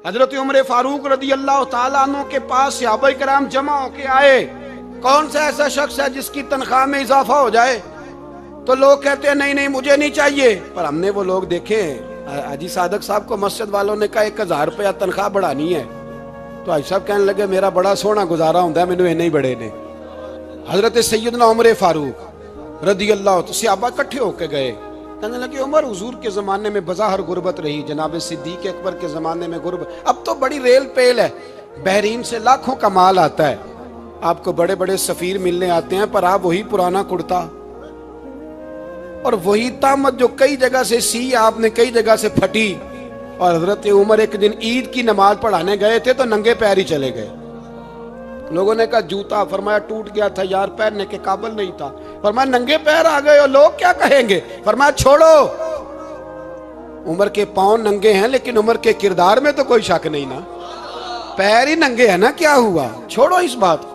حضرت عمر فاروق رضی اللہ تعالیٰ عنہ کے پاس صحابہ کرام جمع ہو کے آئے، کون سا ایسا شخص ہے جس کی تنخواہ میں اضافہ ہو جائے؟ تو لوگ کہتے ہیں نہیں مجھے نہیں چاہیے، پر ہم نے وہ لوگ دیکھے ہیں، حاجی صادق صاحب کو مسجد والوں نے کہا 1000 روپیہ تنخواہ بڑھانی ہے، تو حاجی صاحب کہنے لگے میرا بڑا سونا گزارا ہوں ہے، مینوں نہیں بڑے نے۔ حضرت سیدنا عمر فاروق رضی اللہ عنہ صحابہ اکٹھے ہو کے گئے، کہنے لگے عمر حضور کے زمانے میں بظاہر غربت رہی، جناب صدیق اکبر کے زمانے میں غربت، اب تو بڑی ریل پیل ہے، بحرین سے لاکھوں کا مال آتا ہے، آپ کو بڑے بڑے سفیر ملنے آتے ہیں، پر آپ وہی پرانا کرتا اور وہی طامت جو کئی جگہ سے سی آپ نے کئی جگہ سے پھٹی۔ اور حضرت عمر ایک دن عید کی نماز پڑھانے گئے تھے تو ننگے پیر ہی چلے گئے، لوگوں نے کہا جوتا، فرمایا ٹوٹ گیا تھا یار، پہننے کے قابل نہیں تھا، فرمایا ننگے پیر آ گئے اور لوگ کیا کہیں گے؟ فرمایا چھوڑو، عمر کے پاؤں ننگے ہیں لیکن عمر کے کردار میں تو کوئی شک نہیں نا، پیر ہی ننگے ہیں نا، کیا ہوا؟ چھوڑو اس بات،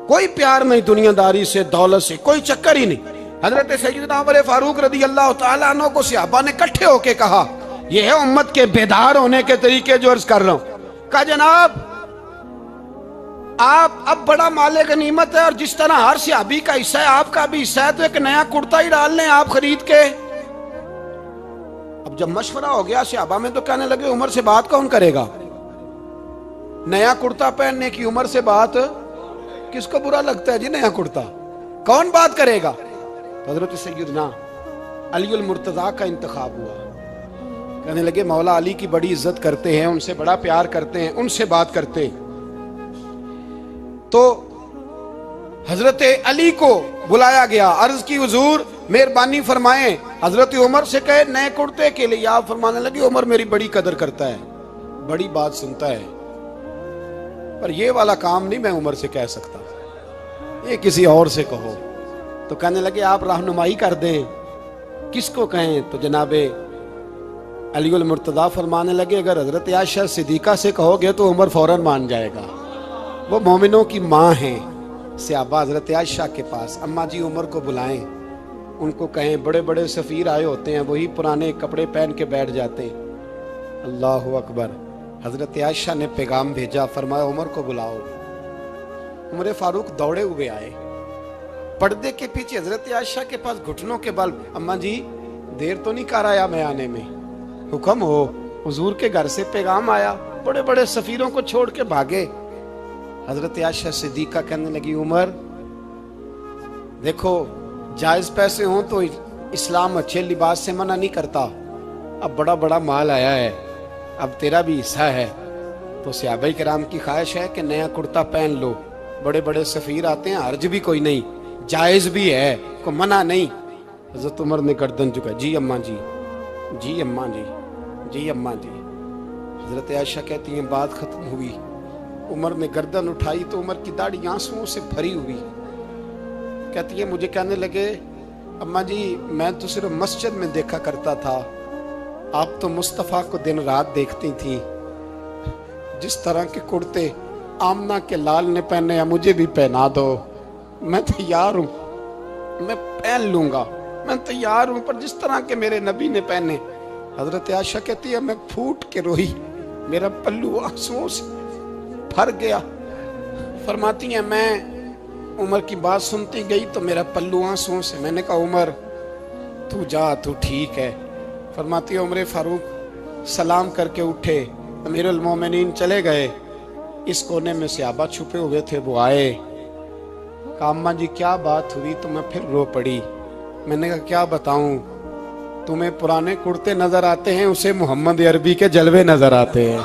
کوئی پیار نہیں دنیا داری سے، دولت سے، کوئی چکر ہی نہیں۔ حضرت سیدنا عمر فاروق رضی اللہ تعالیٰ عنہ کو صحابہ نے اکٹھے ہو کے کہا، یہ ہے امت کے بیدار ہونے کے طریقے جو عرض کر رہا ہوں۔ کہا جناب آپ اب بڑا مال غنیمت ہے، اور جس طرح ہر صحابی کا حصہ ہے آپ کا بھی حصہ ہے، تو ایک نیا کرتا ہی ڈال لیں آپ خرید کے۔ اب جب مشورہ ہو گیا صحابہ میں تو کہنے لگے عمر سے بات کون کرے گا؟ نیا کرتا پہننے کی عمر سے بات کس کو برا لگتا ہے جی؟ نیا کرتا کون بات کرے گا؟ حضرت سیدنا علی المرتضیٰ کا انتخاب ہوا، کہنے لگے مولا علی کی بڑی عزت کرتے ہیں، ان سے بڑا پیار کرتے ہیں، ان سے بات کرتے ہیں۔ تو حضرت علی کو بلایا گیا، عرض کی حضور مہربانی فرمائیں، حضرت عمر سے کہے نئے کرتے کے لیے، آپ فرمانے لگے عمر میری بڑی قدر کرتا ہے، بڑی بات سنتا ہے، پر یہ والا کام نہیں میں عمر سے کہہ سکتا، یہ کسی اور سے کہو۔ تو کہنے لگے آپ رہنمائی کر دیں، کس کو کہیں؟ تو جناب علی المرتضیٰ فرمانے لگے اگر حضرت عائشہ صدیقہ سے کہو گے تو عمر فوراً مان جائے گا، وہ مومنوں کی ماں ہیں۔ صحابہ حضرت عائشہ کے پاس، اماں جی عمر کو بلائیں، ان کو کہیں بڑے بڑے سفیر آئے ہوتے ہیں، وہی پرانے کپڑے پہن کے بیٹھ جاتے ہیں۔ اللہ اکبر۔ حضرت عائشہ نے پیغام بھیجا، فرمایا عمر کو بلاؤ۔ عمر فاروق دوڑے ہوئے آئے، پردے کے پیچھے حضرت عائشہ کے پاس گھٹنوں کے بل، اماں جی دیر تو نہیں کر آیا میں آنے میں؟ حکم ہو، حضور کے گھر سے پیغام آیا، بڑے بڑے سفیروں کو چھوڑ کے بھاگے۔ حضرت عائشہ صدیقہ کہنے لگی عمر دیکھو جائز پیسے ہوں تو اسلام اچھے لباس سے منع نہیں کرتا، اب بڑا بڑا مال آیا ہے، اب تیرا بھی حصہ ہے، تو صحابہ کرام کی خواہش ہے کہ نیا کرتا پہن لو، بڑے بڑے سفیر آتے ہیں، حرج بھی کوئی نہیں، جائز بھی ہے، کو منع نہیں۔ حضرت عمر نے گردن جھکا، جی اماں جی، جی اماں جی، جی اماں جی۔ حضرت عائشہ کہتی ہیں بات ختم ہوئی، عمر نے گردن اٹھائی تو عمر کی داڑھی آنسوؤں سے بھری ہوئی، کہتی ہے مجھے کہنے لگے اماں جی میں تو صرف مسجد میں دیکھا کرتا تھا، آپ تو مصطفیٰ کو دن رات دیکھتی تھی، جس طرح کے کرتے آمنہ کے لال نے پہنے ہیں مجھے بھی پہنا دو، میں تیار ہوں، میں پہن لوں گا، میں تیار ہوں، پر جس طرح کے میرے نبی نے پہنے۔ حضرت عائشہ کہتی ہے میں پھوٹ کے روئی، میرا پلو آنسوؤں سے بھر گیا۔ فرماتی ہیں میں عمر کی بات سنتی گئی تو میرا پلو آنسوؤں سے، میں نے کہا عمر تو جا، تو ٹھیک ہے۔ فرماتی ہے عمر فاروق سلام کر کے اٹھے، امیر المومنین چلے گئے، اس کونے میں صحابہ چھپے ہوئے تھے، وہ آئے، کہا اماں جی کیا بات ہوئی؟ تو میں پھر رو پڑی، میں نے کہا کیا بتاؤں، تمہیں پرانے کرتے نظر آتے ہیں، اسے محمد عربی کے جلوے نظر آتے ہیں،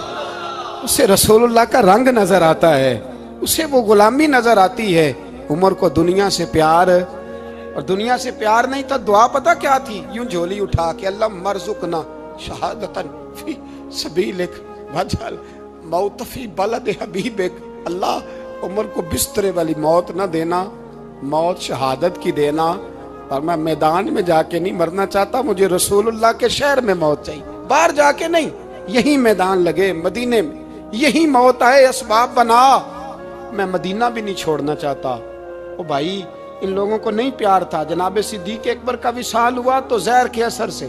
اسے رسول اللہ کا رنگ نظر آتا ہے، اسے وہ غلامی نظر آتی ہے۔ عمر کو دنیا سے پیار، اور دنیا سے پیار نہیں تھا، دعا پتہ کیا تھی؟ یوں جھولی اٹھا کے اللہ مرزقنا شہادتن فی سبیلک وجعل موت فی بلد حبیبک، اللہ عمر کو بسترے والی موت نہ دینا، موت شہادت کی دینا، اور میں میدان میں جا کے نہیں مرنا چاہتا، مجھے رسول اللہ کے شہر میں موت چاہیے، باہر جا کے نہیں، یہی میدان لگے مدینے میں، یہی موت آئے، اسباب بنا، میں مدینہ بھی نہیں چھوڑنا چاہتا۔ او بھائی ان لوگوں کو نہیں پیار تھا، جناب صدیق اکبر کا وصال ہوا تو زہر کے اثر سے،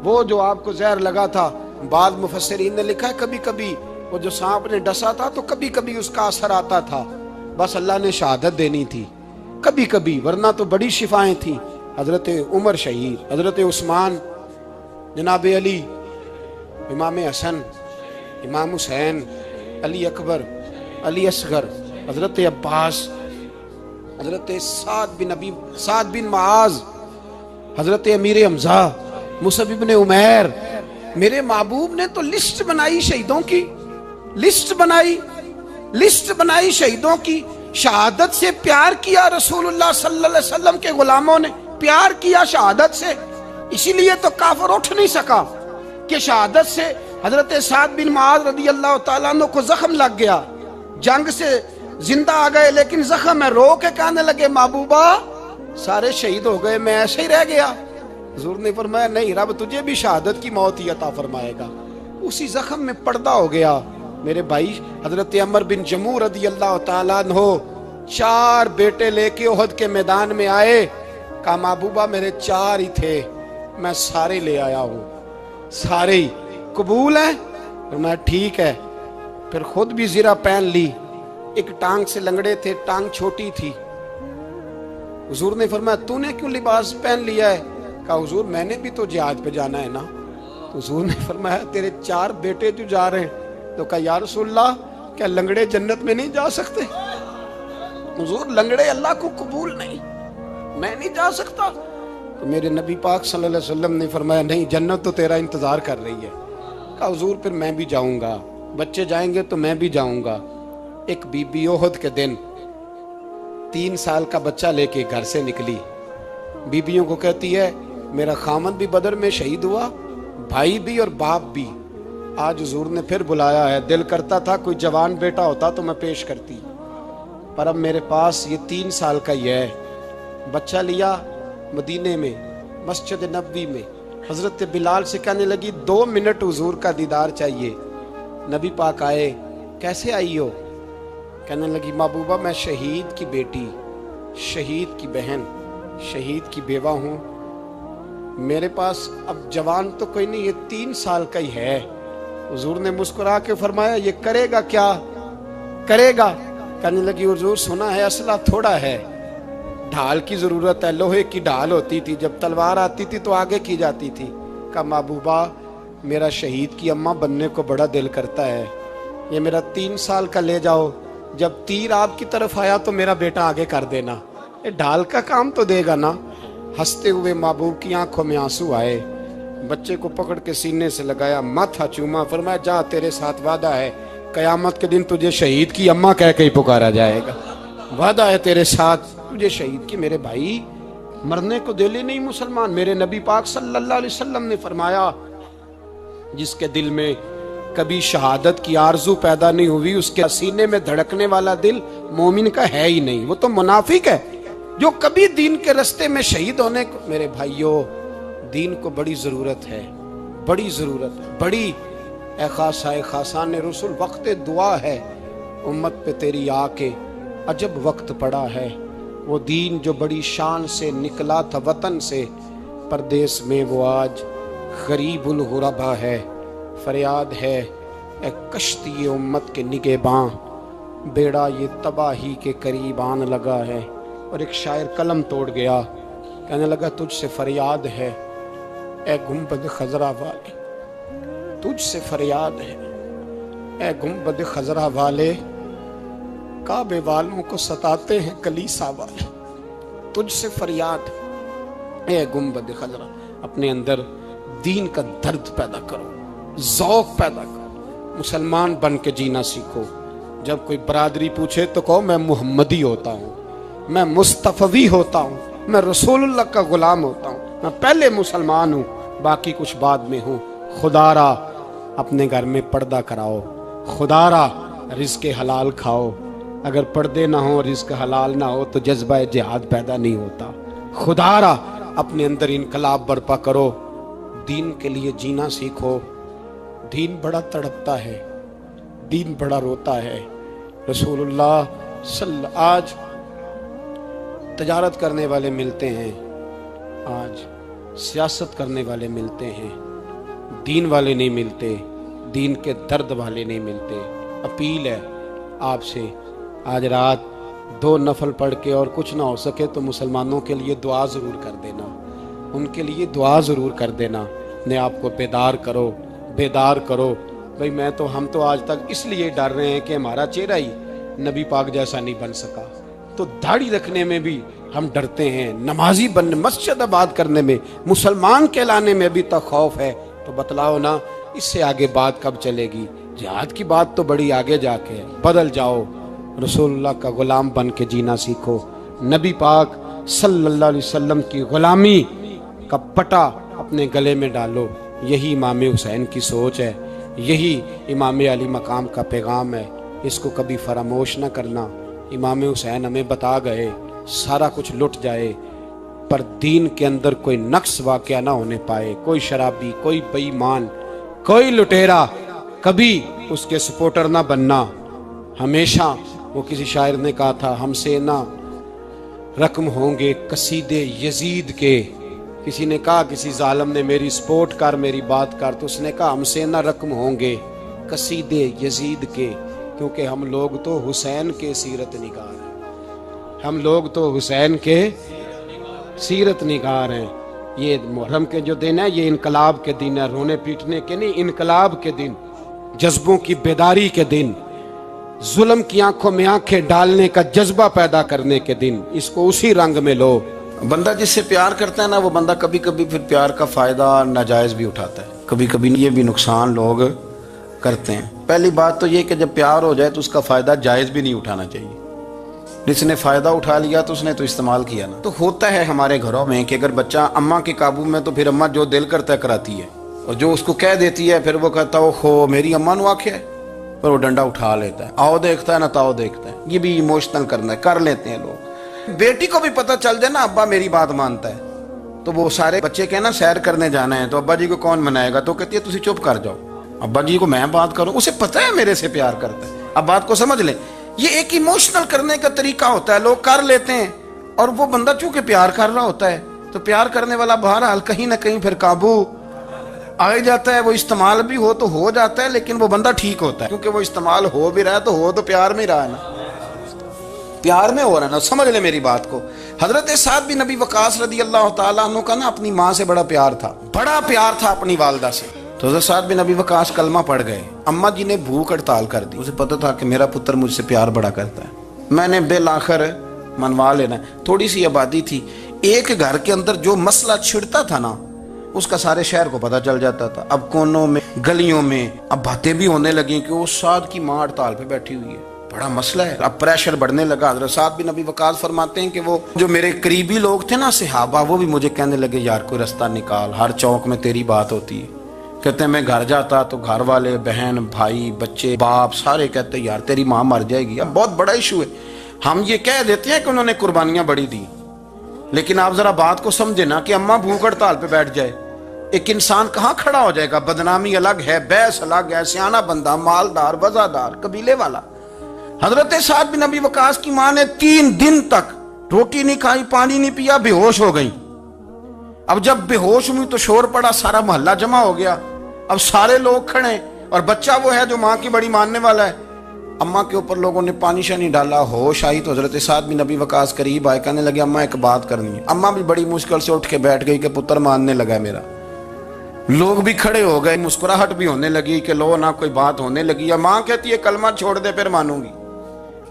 وہ جو آپ کو زہر لگا تھا بعض مفسرین نے لکھا ہے کبھی کبھی وہ جو سانپ نے ڈسا تھا تو کبھی کبھی اس کا اثر آتا تھا، بس اللہ نے شہادت دینی تھی کبھی کبھی، ورنہ تو بڑی شفائیں تھیں۔ حضرت عمر شہید، حضرت عثمان، جناب علی، امام حسن، امام حسین، علی اکبر، علی اصغر، حضرت عباس، حضرت سعد بن معاذ، حضرت امیر حمزہ، مصعب بن عمیر۔ میرے محبوب نے تو لسٹ بنائی شہیدوں کی، لسٹ بنائی شہیدوں کی۔ شہادت سے پیار کیا رسول اللہ صلی اللہ علیہ وسلم کے غلاموں نے، پیار کیا شہادت سے، اسی لیے تو کافر اٹھ نہیں سکا کہ شہادت سے حضرت سعد بن معاذ رضی اللہ تعالیٰ عنہ کو زخم لگ گیا، جنگ سے زندہ آ گئے لیکن زخم ہے، رو کے کہنے لگے محبوبہ سارے شہید ہو گئے، میں ایسے ہی رہ گیا۔ حضور نے فرمایا نہیں، رب تجھے بھی شہادت کی موت ہی عطا فرمائے گا۔ اسی زخم میں پردہ ہو گیا۔ میرے بھائی حضرت عمر بن جموح رضی اللہ تعالیٰ عنہ 4 بیٹے لے کے احد کے میدان میں آئے، کہا محبوبہ میرے 4 ہی تھے، میں سارے لے آیا ہوں، سارے ہی قبول ہیں؟ فرمایا ٹھیک ہے۔ پھر خود بھی زرہ پہن لی، ایک ٹانگ سے لنگڑے تھے، ٹانگ چھوٹی تھی۔ حضور نے فرمایا تو نے کیوں لباس پہن لیا ہے؟ کہا حضور میں نے بھی تو جہاد پہ جانا ہے نا۔ تو حضور نے فرمایا تیرے 4 بیٹے جو جا رہے ہیں۔ تو کہا یا رسول اللہ کیا لنگڑے جنت میں نہیں جا سکتے؟ حضور لنگڑے اللہ کو قبول نہیں، میں نہیں جا سکتا۔ تو میرے نبی پاک صلی اللہ علیہ وسلم نے فرمایا نہیں، جنت تو تیرا انتظار کر رہی ہے۔ کہا حضور پھر میں بھی جاؤں گا، بچے جائیں گے تو میں بھی جاؤں گا۔ ایک بی بی احد کے دن 3 سال کا بچہ لے کے گھر سے نکلی، بیبیوں کو کہتی ہے میرا خامد بھی بدر میں شہید ہوا، بھائی بھی اور باپ بھی۔ آج حضور نے پھر بلایا ہے، دل کرتا تھا کوئی جوان بیٹا ہوتا تو میں پیش کرتی، پر اب میرے پاس یہ 3 سال کا ہی ہے۔ بچہ لیا مدینے میں، مسجد نبوی میں، حضرت بلال سے کہنے لگی 2 منٹ حضور کا دیدار چاہیے۔ نبی پاک آئے، کیسے آئی ہو؟ کہنے لگی محبوبہ میں شہید کی بیٹی، شہید کی بہن، شہید کی بیوہ ہوں، میرے پاس اب جوان تو کوئی نہیں، یہ 3 سال کا ہی ہے۔ حضور نے مسکرا کے فرمایا یہ کرے گا کیا کرے گا؟ کہنے لگی حضور سنا ہے اسلحہ تھوڑا ہے، ڈھال کی ضرورت ہے، لوہے کی ڈھال ہوتی تھی، جب تلوار آتی تھی تو آگے کی جاتی تھی۔ کہا محبوبہ میرا شہید کی اماں بننے کو بڑا دل کرتا ہے، یہ میرا 3 سال کا لے جاؤ، جب تیر آپ کی طرف آیا تو میرا بیٹا آگے کر دینا، یہ ڈھال کا کام تو دے گا نا۔ ہنستے ہوئے محبوب کی آنکھوں میں آنسو آئے، بچے کو پکڑ کے سینے سے لگایا، ماتھا چوما، فرمایا جا تیرے ساتھ وعدہ ہے قیامت کے دن تجھے شہید کی اماں کہہ کے ہی پکارا جائے گا، وعدہ ہے تیرے ساتھ تجھے شہید کی۔ میرے بھائی مرنے کو دل ہی نہیں مسلمان۔ میرے نبی پاک صلی اللہ علیہ وسلم نے فرمایا جس کے دل میں کبھی شہادت کی آرزو پیدا نہیں ہوئی، اس کے سینے میں دھڑکنے والا دل مومن کا ہے ہی نہیں، وہ تو منافق ہے۔ جو کبھی دین کے رستے میں شہید ہونے کو، میرے بھائیوں دین کو بڑی ضرورت ہے، بڑی ضرورت ہے، بڑی۔ اے خاصائے خاصان رسول وقت دعا ہے، امت پہ تیری آ کے عجب وقت پڑا ہے۔ وہ دین جو بڑی شان سے نکلا تھا وطن سے، پردیس میں وہ آج غریب الغربا ہے۔ فریاد ہے اے کشتی امت کے نگہباں، بیڑا یہ تباہی کے قریب آن لگا ہے۔ اور ایک شاعر قلم توڑ گیا، کہنے لگا تجھ سے فریاد ہے اے گنبد خضرا والے، تجھ سے فریاد ہے اے گنبد خضرا والے، کعبے والوں کو ستاتے ہیں کلیسا والے، تجھ سے فریاد اے گنبد خضرا۔ اپنے اندر دین کا درد پیدا کرو، ذوق پیدا کرو، مسلمان بن کے جینا سیکھو۔ جب کوئی برادری پوچھے تو کہو میں محمدی ہوتا ہوں، میں مصطفی ہوتا ہوں، میں رسول اللہ کا غلام ہوتا ہوں، میں پہلے مسلمان ہوں، باقی کچھ بعد میں ہوں۔ خدا را اپنے گھر میں پردہ کراؤ، خدا را رزق حلال کھاؤ، اگر پردے نہ ہو رزق حلال نہ ہو تو جذبہ جہاد پیدا نہیں ہوتا۔ خدا را اپنے اندر انقلاب برپا کرو، دین کے لیے جینا سیکھو۔ دین بڑا تڑپتا ہے، دین بڑا روتا ہے۔ رسول اللہ آج تجارت کرنے والے ملتے ہیں، آج سیاست کرنے والے ملتے ہیں، دین والے نہیں ملتے، دین کے درد والے نہیں ملتے۔ اپیل ہے آپ سے، آج رات 2 نفل پڑھ کے اور کچھ نہ ہو سکے تو مسلمانوں کے لیے دعا ضرور کر دینا، ان کے لیے دعا ضرور کر دینا، اپنے آپ کو بیدار کرو۔ بھئی ہم تو آج تک اس لیے ڈر رہے ہیں کہ ہمارا چہرہ ہی نبی پاک جیسا نہیں بن سکا، تو داڑھی رکھنے میں بھی ہم ڈرتے ہیں، نمازی بننے، مسجد آباد کرنے میں، مسلمان کہلانے میں ابھی تک خوف ہے۔ تو بتلاؤ نا، اس سے آگے بات کب چلے گی؟ جہاد کی بات تو بڑی آگے جا کے ہے۔ بدل جاؤ، رسول اللہ کا غلام بن کے جینا سیکھو، نبی پاک صلی اللہ علیہ وسلم کی غلامی کا پٹا اپنے گلے میں ڈالو۔ یہی امام حسین کی سوچ ہے، یہی امام علی مقام کا پیغام ہے، اس کو کبھی فراموش نہ کرنا۔ امام حسین ہمیں بتا گئے سارا کچھ لٹ جائے پر دین کے اندر کوئی نقص واقعہ نہ ہونے پائے، کوئی شرابی، کوئی بے ایمان، کوئی لٹیرا کبھی اس کے سپورٹر نہ بننا۔ ہمیشہ وہ کسی شاعر نے کہا تھا، ہم سے نہ رقم ہوں گے قصیدے یزید کے۔ کسی نے کہا، کسی ظالم نے میری سپورٹ کر، میری بات کر، تو اس نے کہا ہم سے نہ رقم ہوں گے قصیدے یزید کے، کیونکہ ہم لوگ تو حسین کے سیرت نگار ہیں، ہم لوگ تو حسین کے سیرت نگار ہیں۔ یہ محرم کے جو دن ہے یہ انقلاب کے دن ہے، رونے پیٹنے کے نہیں، انقلاب کے دن، جذبوں کی بیداری کے دن، ظلم کی آنکھوں میں آنکھیں ڈالنے کا جذبہ پیدا کرنے کے دن۔ اس کو اسی رنگ میں لو۔ بندہ جس سے پیار کرتا ہے نا، وہ بندہ کبھی کبھی پھر پیار کا فائدہ ناجائز بھی اٹھاتا ہے، کبھی کبھی یہ بھی نقصان لوگ کرتے ہیں۔ پہلی بات تو یہ کہ جب پیار ہو جائے تو اس کا فائدہ جائز بھی نہیں اٹھانا چاہیے۔ جس نے فائدہ اٹھا لیا تو اس نے تو استعمال کیا نا۔ تو ہوتا ہے ہمارے گھروں میں کہ اگر بچہ اماں کے قابو میں تو پھر اماں جو دل کرتا ہے کراتی ہے، اور جو اس کو کہہ دیتی ہے پھر وہ کہتا ہے خو میری اماں نو آکھیا ہے، پر وہ ڈنڈا اٹھا لیتا ہے، آؤ دیکھتا ہے نہ تاؤ دیکھتا ہے۔ یہ بھی ایموشنل کرنا ہے، کر لیتے ہیں لوگ۔ بیٹی کو بھی پتہ چل جائے نا ابا میری بات مانتا ہے، تو وہ سارے بچے کہنا سیر کرنے جانا ہے تو ابا جی کو کون منائے گا، تو کہتی ہے تسی چپ کر جاؤ، ابا جی کو میں بات کروں، اسے پتہ ہے میرے سے پیار کرتا ہے۔ اب بات کو سمجھ لیں، یہ ایک ایموشنل کرنے کا طریقہ ہوتا ہے، لوگ کر لیتے ہیں، اور وہ بندہ چونکہ پیار کر رہا ہوتا ہے تو پیار کرنے والا بہرحال کہیں نہ کہیں پھر قابو آ جاتا ہے۔ وہ استعمال بھی ہو تو ہو جاتا ہے، لیکن وہ بندہ ٹھیک ہوتا ہے، کیونکہ وہ استعمال ہو بھی رہا ہے تو ہو تو پیار میں رہا ہے نا، پیار میں ہو رہا ہے نا۔ سمجھ لے میری بات کو۔ حضرت سعد بن نبی وقاص رضی اللہ تعالیٰ عنہ کا نا اپنی ماں سے بڑا پیار تھا، بڑا پیار تھا اپنی والدہ سے۔ تو حضرت سعد بن نبی وقاص کلمہ پڑھ گئے، اماں جی نے بھوک ہڑتال کر دی، اسے پتہ تھا کہ میرا پتر مجھ سے پیار بڑا کرتا ہے، میں نے بالآخر منوا لینا ہے۔ تھوڑی سی آبادی تھی، ایک گھر کے اندر جو مسئلہ چھڑتا تھا نا اس کا سارے شہر کو پتہ چل جاتا تھا۔ اب کونوں میں، گلیوں میں اب باتیں بھی ہونے لگیں کہ وہ سعد کی ماں ہڑتال پہ بیٹھی ہوئی ہے، بڑا مسئلہ ہے۔ اب پریشر بڑھنے لگا۔ حضرت سعد بن نبی وقاص فرماتے ہیں کہ وہ جو میرے قریبی لوگ تھے نا صحابہ، وہ بھی مجھے کہنے لگے یار کوئی رستہ نکال، ہر چوک میں تیری بات ہوتی ہے۔ کہتے ہیں میں گھر جاتا تو گھر والے، بہن، بھائی، بچے، باپ سارے کہتے ہیں یار تیری ماں مر جائے گی۔ اب بہت بڑا ایشو ہے، ہم یہ کہہ دیتے ہیں کہ انہوں نے قربانیاں بڑی دی، لیکن آپ ذرا بات کو سمجھے نا کہ اماں بھوک ہڑتال پہ بیٹھ جائے، ایک انسان کہاں کھڑا ہو جائے گا؟ بدنامی الگ ہے، بحث الگ ہے، سیانہ بندہ، مالدار، وزادار، قبیلے والا۔ حضرت سعد بن نبی وقاص کی ماں نے 3 دن تک روٹی نہیں کھائی، پانی نہیں پیا، بے ہوش ہو گئی۔ اب جب بے ہوش ہوئی تو شور پڑا، سارا محلہ جمع ہو گیا، اب سارے لوگ کھڑے، اور بچہ وہ ہے جو ماں کی بڑی ماننے والا ہے۔ اماں کے اوپر لوگوں نے پانی شانی ڈالا، ہوش آئی تو حضرت سعد بن نبی وقاص قریب آئے، کہنے لگے اماں ایک بات کرنی ہے۔ اماں بھی بڑی مشکل سے اٹھ کے بیٹھ گئی کہ پتر ماننے لگا ہے میرا۔ لوگ بھی کھڑے ہو گئے، مسکراہٹ بھی ہونے لگی کہ لو نہ کوئی بات ہونے لگی۔ ماں کہتی ہے کلمہ چھوڑ دے پھر مانوں گی۔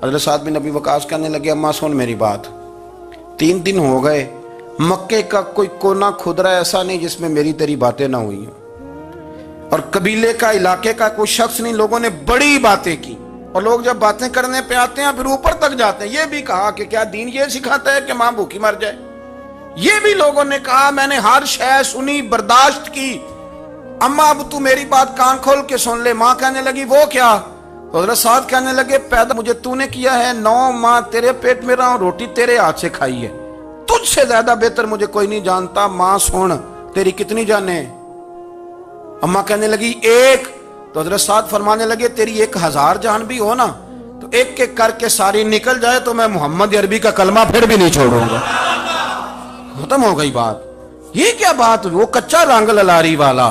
حضرت سعد بن نبی وقاص کہنے لگے اماں سن میری بات، 3 دن ہو گئے، مکے کا کوئی کونا کھدرا ایسا نہیں جس میں میری تیری باتیں نہ ہوئی ہیں، اور قبیلے کا، علاقے کا کوئی شخص نہیں، لوگوں نے بڑی باتیں کی۔ اور لوگ جب باتیں کرنے پہ آتے ہیں پھر اوپر تک جاتے ہیں، یہ بھی کہا کہ کیا دین یہ سکھاتا ہے کہ ماں بھوکی مر جائے؟ یہ بھی لوگوں نے کہا، میں نے ہر شے سنی، برداشت کی، اماں اب تو میری بات کان کھول کے سن لے۔ ماں کہنے لگی وہ کیا؟ حضرت سعد کہنے لگے پیدا مجھے تو نے کیا ہے، 9 ماہ تیرے پیٹ میں رہا ہوں، روٹی تیرے ہاتھ سے کھائی ہے، تجھ سے زیادہ بہتر مجھے کوئی نہیں جانتا۔ ماں سن تیری کتنی جانیں؟ اماں کہنے لگی 1۔ تو حضرت سعد فرمانے لگے تیری 1000 جان بھی ہو نا تو ایک ایک کر کے ساری نکل جائے تو میں محمد عربی کا کلمہ پھر بھی نہیں چھوڑوں گا۔ ختم ہو گئی بات۔ یہ کیا بات؟ وہ کچا رنگ للاری والا،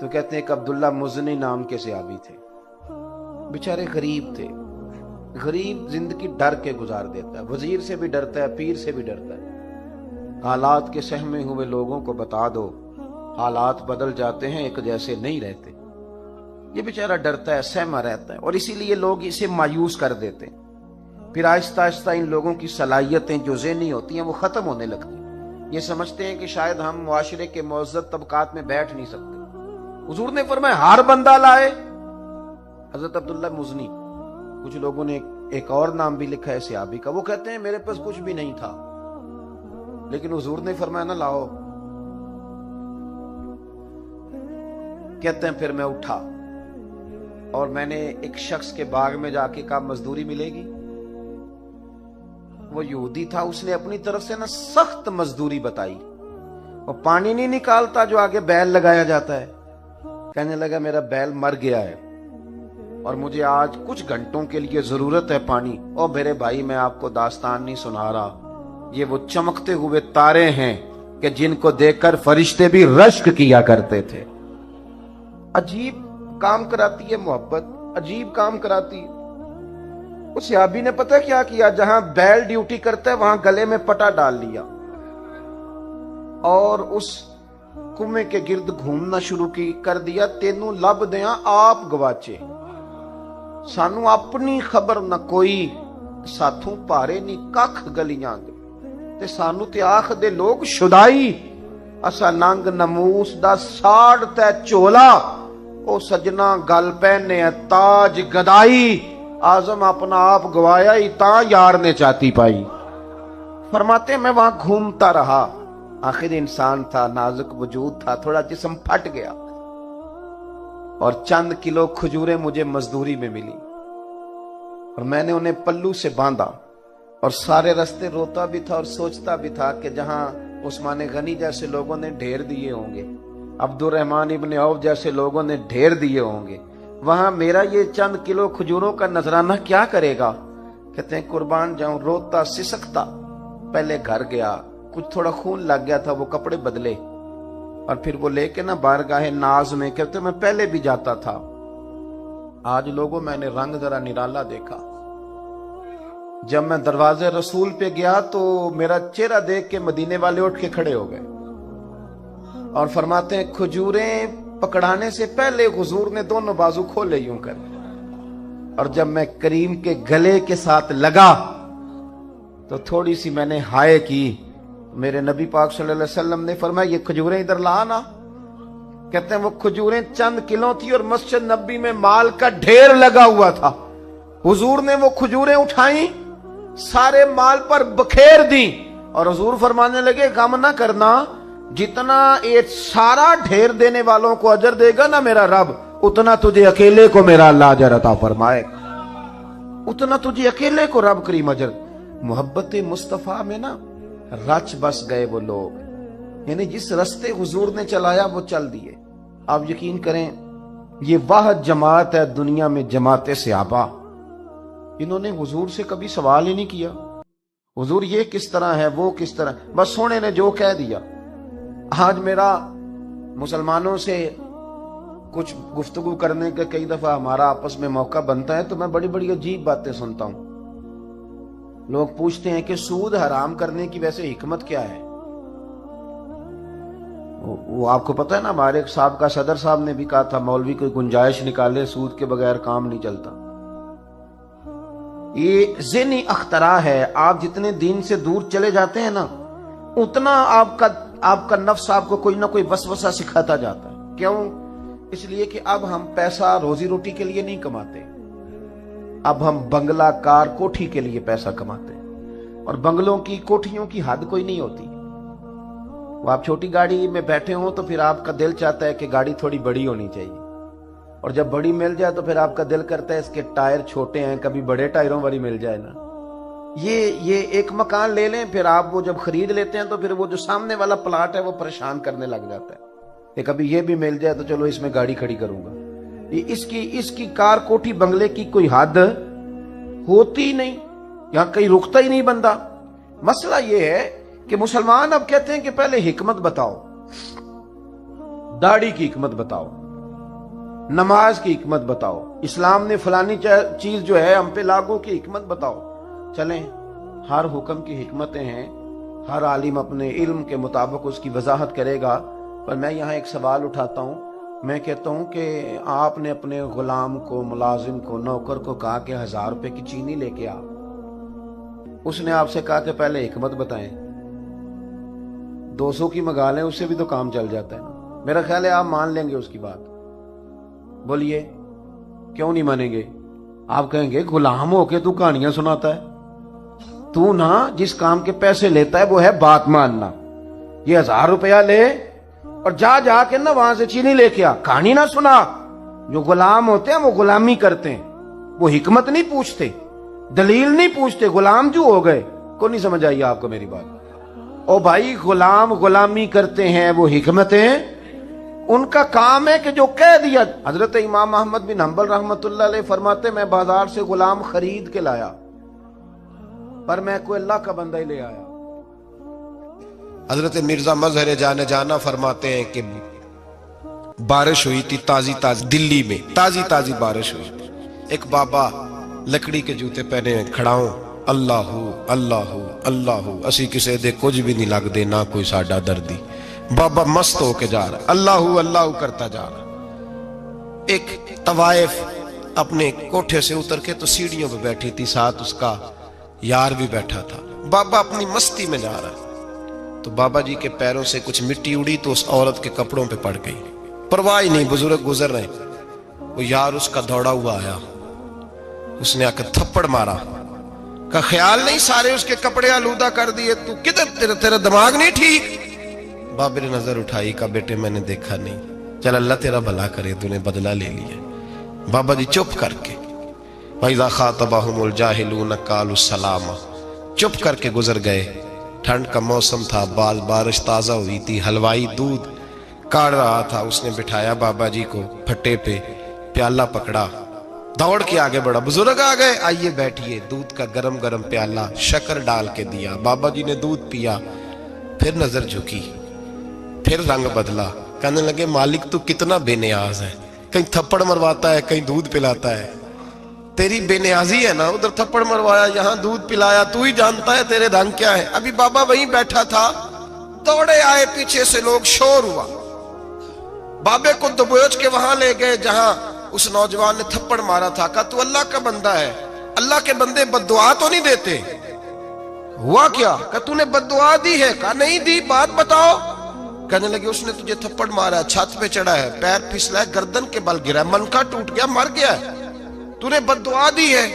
تو کہتے ہیں کہ عبداللہ مزنی نام کے صحابی تھے، بیچارے غریب تھے. غریب زندگی ڈر کے گزار دیتا ہے، وزیر سے بھی ڈرتا ہے، پیر سے بھی ڈرتا ہے. حالات کے سہمے ہوئے لوگوں کو بتا دو، حالات بدل جاتے ہیں، ایک جیسے نہیں رہتے. یہ بیچارہ ڈرتا ہے، سہما رہتا ہے، اور اسی لیے لوگ اسے مایوس کر دیتے ہیں. پھر آہستہ آہستہ ان لوگوں کی صلاحیتیں جو ذہنی ہوتی ہیں وہ ختم ہونے لگتی ہیں. یہ سمجھتے ہیں کہ شاید ہم معاشرے کے معزز طبقات میں بیٹھ نہیں سکتے. حضور نے فرمایا ہر بندہ لائے. حضرت عبداللہ مزنی، کچھ لوگوں نے ایک اور نام بھی لکھا ہے صحابی کا، وہ کہتے ہیں میرے پاس کچھ بھی نہیں تھا، لیکن حضور نے فرمایا نہ لاؤ. کہتے ہیں پھر میں اٹھا اور میں نے ایک شخص کے باغ میں جا کے کہا مزدوری ملے گی. وہ یہودی تھا، اس نے اپنی طرف سے نا سخت مزدوری بتائی. وہ پانی نہیں نکالتا جو آگے بیل لگایا جاتا ہے. کہنے لگا میرا بیل مر گیا ہے اور مجھے آج کچھ گھنٹوں کے لیے ضرورت ہے پانی. اور میرے بھائی میں آپ کو داستان نہیں سنا رہا، یہ وہ چمکتے ہوئے تارے ہیں کہ جن کو دیکھ کر فرشتے بھی رشک کیا کرتے تھے. عجیب کام کراتی ہے محبت، عجیب کام کراتی ہے. اس صحابی نے پتہ کیا کیا، جہاں بیل ڈیوٹی کرتا ہے وہاں گلے میں پٹا ڈال لیا اور اس کنویں کے گرد گھومنا شروع کر دیا. تینوں لب دیاں آپ گواچے، سانو اپنی خبر نہ کوئی، ساتھوں پارے نہیں ککھ گلیاں دے، تے سانو تے آخ دے لوگ شدائی. اسا ننگ نموس دا ساڑ تے چولا، او سجنا گل پہنے تاج گدائی. آزم اپنا آپ گوایا ہی تاں یار نے چاہتی پائی. فرماتے میں وہاں گھومتا رہا، آخر انسان تھا، نازک وجود تھا، تھوڑا جسم پھٹ گیا اور چند کلو کھجوریں مجھے مزدوری میں ملی اور میں نے انہیں پلو سے باندھا اور سارے رستے روتا بھی تھا اور سوچتا بھی تھا کہ جہاں عثمان غنی جیسے لوگوں نے ڈھیر دیے ہوں گے، عبد الرحمن ابن عوف جیسے لوگوں نے ڈھیر دیے ہوں گے، وہاں میرا یہ چند کلو کھجوروں کا نذرانہ کیا کرے گا. کہتے ہیں قربان جاؤں، روتا سسکتا پہلے گھر گیا، کچھ تھوڑا خون لگ گیا تھا، وہ کپڑے بدلے اور پھر وہ لے کے نا بارگاہ ناز میں. کہتے میں پہلے بھی جاتا تھا، آج لوگوں میں نے رنگ ذرا نرالا دیکھا. جب میں دروازے رسول پہ گیا تو میرا چہرہ دیکھ کے مدینے والے اٹھ کے کھڑے ہو گئے اور فرماتے ہیں کھجوریں پکڑانے سے پہلے حضور نے دونوں بازو کھولے یوں کر، اور جب میں کریم کے گلے کے ساتھ لگا تو تھوڑی سی میں نے ہائے کی. میرے نبی پاک صلی اللہ علیہ وسلم نے فرمایا یہ کھجوریں ادھر لانا. کہتے ہیں وہ کھجوریں چند کلو تھی اور مسجد نبی میں مال کا ڈھیر لگا ہوا تھا. حضور نے وہ کھجوریں اٹھائیں، سارے مال پر بکھیر دیں اور حضور فرمانے لگے غم نہ کرنا، جتنا ایک سارا ڈھیر دینے والوں کو اجر دے گا نا میرا رب، اتنا تجھے اکیلے کو میرا اللہ اجر عطا فرمائے، اتنا تجھے اکیلے کو رب کریم اجر. محبت مصطفیٰ میں نا رچ بس گئے وہ لوگ، یعنی جس رستے حضور نے چلایا وہ چل دیے. آپ یقین کریں یہ واحد جماعت ہے دنیا میں، جماعت صحابہ. انہوں نے حضور سے کبھی سوال ہی نہیں کیا حضور یہ کس طرح ہے وہ کس طرح، بس سونے نے جو کہہ دیا. آج میرا مسلمانوں سے کچھ گفتگو کرنے کا کئی دفعہ ہمارا آپس میں موقع بنتا ہے تو میں بڑی بڑی عجیب باتیں سنتا ہوں. لوگ پوچھتے ہیں کہ سود حرام کرنے کی ویسے حکمت کیا ہے. وہ آپ کو پتہ ہے نا، ہمارے صاحب کا صدر صاحب نے بھی کہا تھا مولوی کوئی گنجائش نکالے، سود کے بغیر کام نہیں چلتا. یہ ذہنی اختراع ہے. آپ جتنے دین سے دور چلے جاتے ہیں نا اتنا آپ کا نفس آپ کو کوئی نہ کوئی وسوسہ سکھاتا جاتا ہے. کیوں؟ اس لیے کہ اب ہم پیسہ روزی روٹی کے لیے نہیں کماتے، اب ہم بنگلہ کار کوٹھی کے لیے پیسہ کماتے ہیں، اور بنگلوں کی کوٹھیوں کی حد کوئی نہیں ہوتی. وہ آپ چھوٹی گاڑی میں بیٹھے ہوں تو پھر آپ کا دل چاہتا ہے کہ گاڑی تھوڑی بڑی ہونی چاہیے، اور جب بڑی مل جائے تو پھر آپ کا دل کرتا ہے اس کے ٹائر چھوٹے ہیں، کبھی بڑے ٹائروں والی مل جائے نا. یہ ایک مکان لے لیں، پھر آپ وہ جب خرید لیتے ہیں تو پھر وہ جو سامنے والا پلاٹ ہے وہ پریشان کرنے لگ جاتا ہے کہ کبھی یہ بھی مل جائے تو چلو اس میں گاڑی کھڑی کروں گا. اس کی کار کوٹھی بنگلے کی کوئی حد ہوتی نہیں، یہاں کہیں رکتا ہی نہیں بندہ. مسئلہ یہ ہے کہ مسلمان اب کہتے ہیں کہ پہلے حکمت بتاؤ، داڑھی کی حکمت بتاؤ. نماز کی حکمت بتاؤ، اسلام نے فلانی چیز جو ہے ہم پہ لاگو کی حکمت بتاؤ۔ چلیں، ہر حکم کی حکمتیں ہیں، ہر عالم اپنے علم کے مطابق اس کی وضاحت کرے گا، پر میں یہاں ایک سوال اٹھاتا ہوں۔ میں کہتا ہوں کہ آپ نے اپنے غلام کو، ملازم کو، نوکر کو کہا کہ 1000 روپے کی چینی لے کے آ، اس نے آپ سے کہا کہ پہلے حکمت بتائیں، 200 کی منگا لیں، اس سے بھی تو کام چل جاتا ہے نا۔ میرا خیال ہے آپ مان لیں گے اس کی بات، بولیے کیوں نہیں مانیں گے؟ آپ کہیں گے غلام ہو کے تو کہانیاں سناتا ہے، تو نا جس کام کے پیسے لیتا ہے وہ ہے بات ماننا۔ یہ 1000 روپیہ لے اور جا کے نا وہاں سے چینی لے کے آ، کہانی نہ سنا۔ جو غلام ہوتے ہیں وہ غلامی کرتے ہیں، وہ حکمت نہیں پوچھتے، دلیل نہیں پوچھتے، غلام جو ہو گئے۔ کو نہیں سمجھ آئی آپ کو میری بات؟ او بھائی، غلام غلامی کرتے ہیں، وہ حکمتیں ان کا کام ہے کہ جو کہہ دیا۔ حضرت امام احمد بن حنبل رحمت اللہ علیہ فرماتے میں بازار سے غلام خرید کے لایا، پر میں کوئی اللہ کا بندہ ہی لے آیا۔ حضرت مرزا مظہر جانے جانا فرماتے ہیں کہ بارش ہوئی تھی تازی دلی میں تازی بارش ہوئی تھی، ایک بابا لکڑی کے جوتے پہنے کھڑا ہوں، اللہ اللہ اللہ، اسی کسے دے کچھ بھی نہیں لگ دے، نہ کوئی ساڈا دردی۔ بابا مست ہو کے جا رہا، اللہ اللہ کرتا جا رہا۔ ایک طوائف اپنے کوٹھے سے اتر کے تو سیڑھیوں پہ بیٹھی تھی، ساتھ اس کا یار بھی بیٹھا تھا۔ بابا اپنی مستی میں جا رہا ہے، تو بابا جی کے پیروں سے کچھ مٹی اڑی تو اس عورت کے کپڑوں پہ پڑ گئی، پرواہ نہیں، بزرگ گزر رہے۔ وہ یار اس کا دوڑا ہوا آیا، اس نے آ کے تھپڑ مارا، کا خیال نہیں سارے اس کے کپڑے آلودہ کر دیے، تو کدھر تیرا دماغ نہیں ٹھیک؟ بابا نے نظر اٹھائی، کہا بیٹے میں نے دیکھا نہیں، چل اللہ تیرا بھلا کرے، تو نے بدلہ لے لیا۔ بابا جی چپ کر کے، وَإِذَا خَاطَبَهُمُ الْجَاهِلُونَ قَالُوا السَّلَامَ، چپ کر کے گزر گئے۔ ٹھنڈ کا موسم تھا، بارش تازہ ہوئی تھی، حلوائی دودھ کاڑ رہا تھا، اس نے بٹھایا بابا جی کو پھٹے پہ، پیالہ پکڑا، دوڑ کے آگے بڑھا، بزرگ آ گئے، آئیے بیٹھیے، دودھ کا گرم گرم پیالہ شکر ڈال کے دیا، بابا جی نے دودھ پیا، پھر نظر جھکی، پھر رنگ بدلا، کہنے لگے مالک تو کتنا بے نیاز ہے، کہیں تھپڑ مرواتا ہے، کہیں دودھ پلاتا ہے، تیری بے نیازی ہے نا، ادھر تھپڑ مروایا، یہاں دودھ پلایا، تو ہی جانتا ہے تیرے رنگ کیا ہے۔ ابھی بابا وہیں بیٹھا تھا، دوڑے آئے پیچھے سے لوگ، شور ہوا، بابے کو دبوچ کے وہاں لے گئے جہاں اس نوجوان نے تھپڑ مارا تھا، کہا تو اللہ کا بندہ ہے، اللہ کے بندے بد دعا تو نہیں دیتے؟ ہوا کیا؟ کہا تو نے بد دعا دی ہے؟ کہا نہیں دی، بات بتاؤ۔ کہنے لگے اس نے تجھے تھپڑ مارا ہے، چھت پہ چڑھا ہے، پیر پھسلا ہے، گردن کے بل گرا ہے، منکا ٹوٹ گیا، مر گیا ہے، تو نے بد دعا دی ہے۔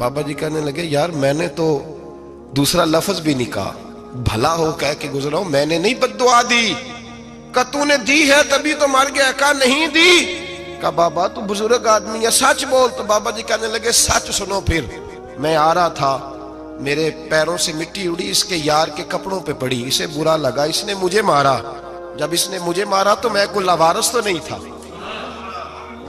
بابا جی کہنے لگے یار میں نے تو دوسرا لفظ بھی نہیں کہا، بھلا ہو کہہ کے گزرا ہوں، میں نے نہیں بد دعا دی۔ کہا تو نے دی ہے تبھی تو مر گیا۔ کہا نہیں دی۔ کہا بابا تو بزرگ آدمی ہے، سچ بول۔ تو بابا جی کہنے لگے سچ سنو، پھر میں آ رہا تھا، میرے پیروں سے مٹی اڑی، اس کے یار کے کپڑوں پہ پڑی، اسے برا لگا، اس نے مجھے مارا، جب اس نے مجھے مارا تو میں کوئی لاوارث تو نہیں تھا،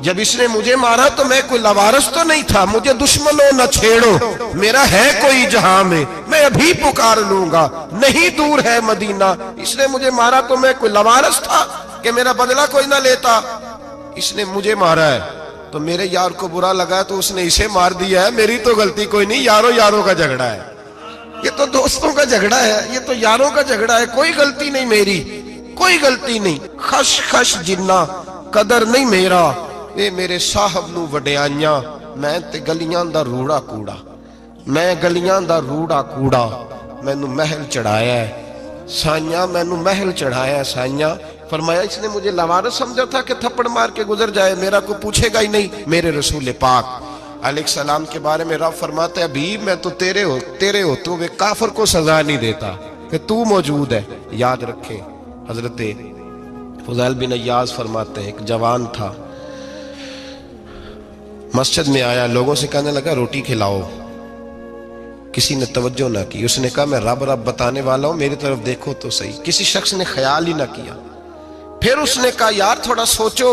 جب اس نے مجھے مارا تو میں کوئی لاوارث تو نہیں تھا، مجھے دشمنوں نہ چھیڑو، میرا ہے کوئی جہاں میں ابھی پکار لوں گا، نہیں دور ہے مدینہ، اس نے مجھے مارا تو میں کوئی لاوارث تھا کہ میرا بدلہ کوئی نہ لیتا، اس نے مجھے مارا ہے تو میرے یار کو برا لگا تو اس نے اسے مار دیا ہے، میری تو غلطی کوئی نہیں، یاروں کا جھگڑا ہے، یہ تو دوستوں کا جھگڑا ہے، یہ تو یاروں کا جھگڑا ہے، کوئی غلطی نہیں میری، کوئی غلطی نہیں، خش خش جنہ قدر نہیں میرا، اے میرے صاحب نو وڈیاں، میں تے گلیاں دا روڑا کوڑا، میں گلیاں دا روڑا کوڑا، میں نو محل چڑھایا ہے سائیاں، میں نو محل چڑھایا ہے سائیاں۔ فرمایا اس نے مجھے لاوارث سمجھا تھا کہ تھپڑ مار کے گزر جائے، میرا کو پوچھے گا ہی نہیں۔ میرے رسول پاک علیہ السلام کے بارے میں رب فرماتے ہیں ابھی میں تو تیرے ہوتے ہوئے کافر کو سزا نہیں دیتا کہ تو موجود ہے۔ یاد رکھیں حضرت فضیل بن عیاض فرماتے ہیں ایک جوان تھا، مسجد میں آیا، لوگوں سے کہنے لگا روٹی کھلاؤ، کسی نے توجہ نہ کی، اس نے کہا میں رب بتانے والا ہوں، میری طرف دیکھو تو صحیح، کسی شخص نے خیال ہی نہ کیا۔ پھر اس نے کہا یار تھوڑا سوچو،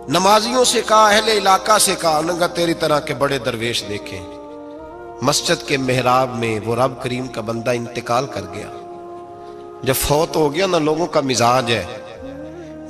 نمازیوں سے کہا، اہل علاقہ سے کہا، انہوں نے کہا تیری طرح کے بڑے درویش دیکھیں۔ مسجد کے محراب میں وہ رب کریم کا بندہ انتقال کر گیا، جب فوت ہو گیا نا، لوگوں کا مزاج ہے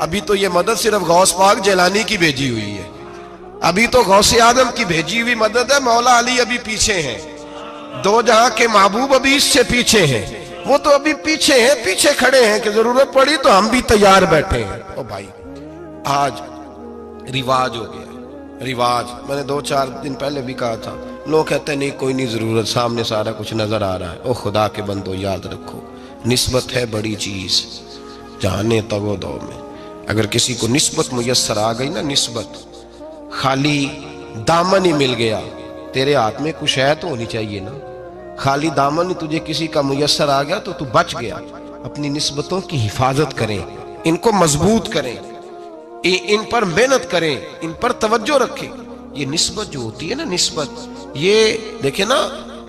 ابھی تو یہ مدد صرف غوث پاک جیلانی کی بھیجی ہوئی ہے، ابھی تو غوث آدم کی بھیجی ہوئی مدد ہے، مولا علی ابھی پیچھے ہیں، دو جہاں کے محبوب ابھی اس سے پیچھے ہیں، وہ تو ابھی پیچھے ہیں، پیچھے کھڑے ہیں کہ ضرورت پڑی تو ہم بھی تیار بیٹھے ہیں۔ او بھائی آج رواج ہو گیا، رواج، میں نے 2-4 دن پہلے بھی کہا تھا، لوگ کہتے ہیں نہیں کوئی نہیں ضرورت، سامنے سارا کچھ نظر آ رہا ہے۔ او خدا کے بندو یاد رکھو، نسبت ہے بڑی چیز، جانے تو دو میں، اگر کسی کو نسبت میسر آ گئی نا، نسبت، خالی دامن ہی مل گیا، تیرے ہاتھ میں کچھ ہے تو ہونی چاہیے نا، خالی دامن ہی تجھے کسی کا میسر آ گیا تو بچ گیا۔ اپنی نسبتوں کی حفاظت کریں، ان کو مضبوط کریں، ان پر محنت کریں، ان پر توجہ رکھیں۔ یہ نسبت جو ہوتی ہے نا، نسبت، یہ دیکھیں نا،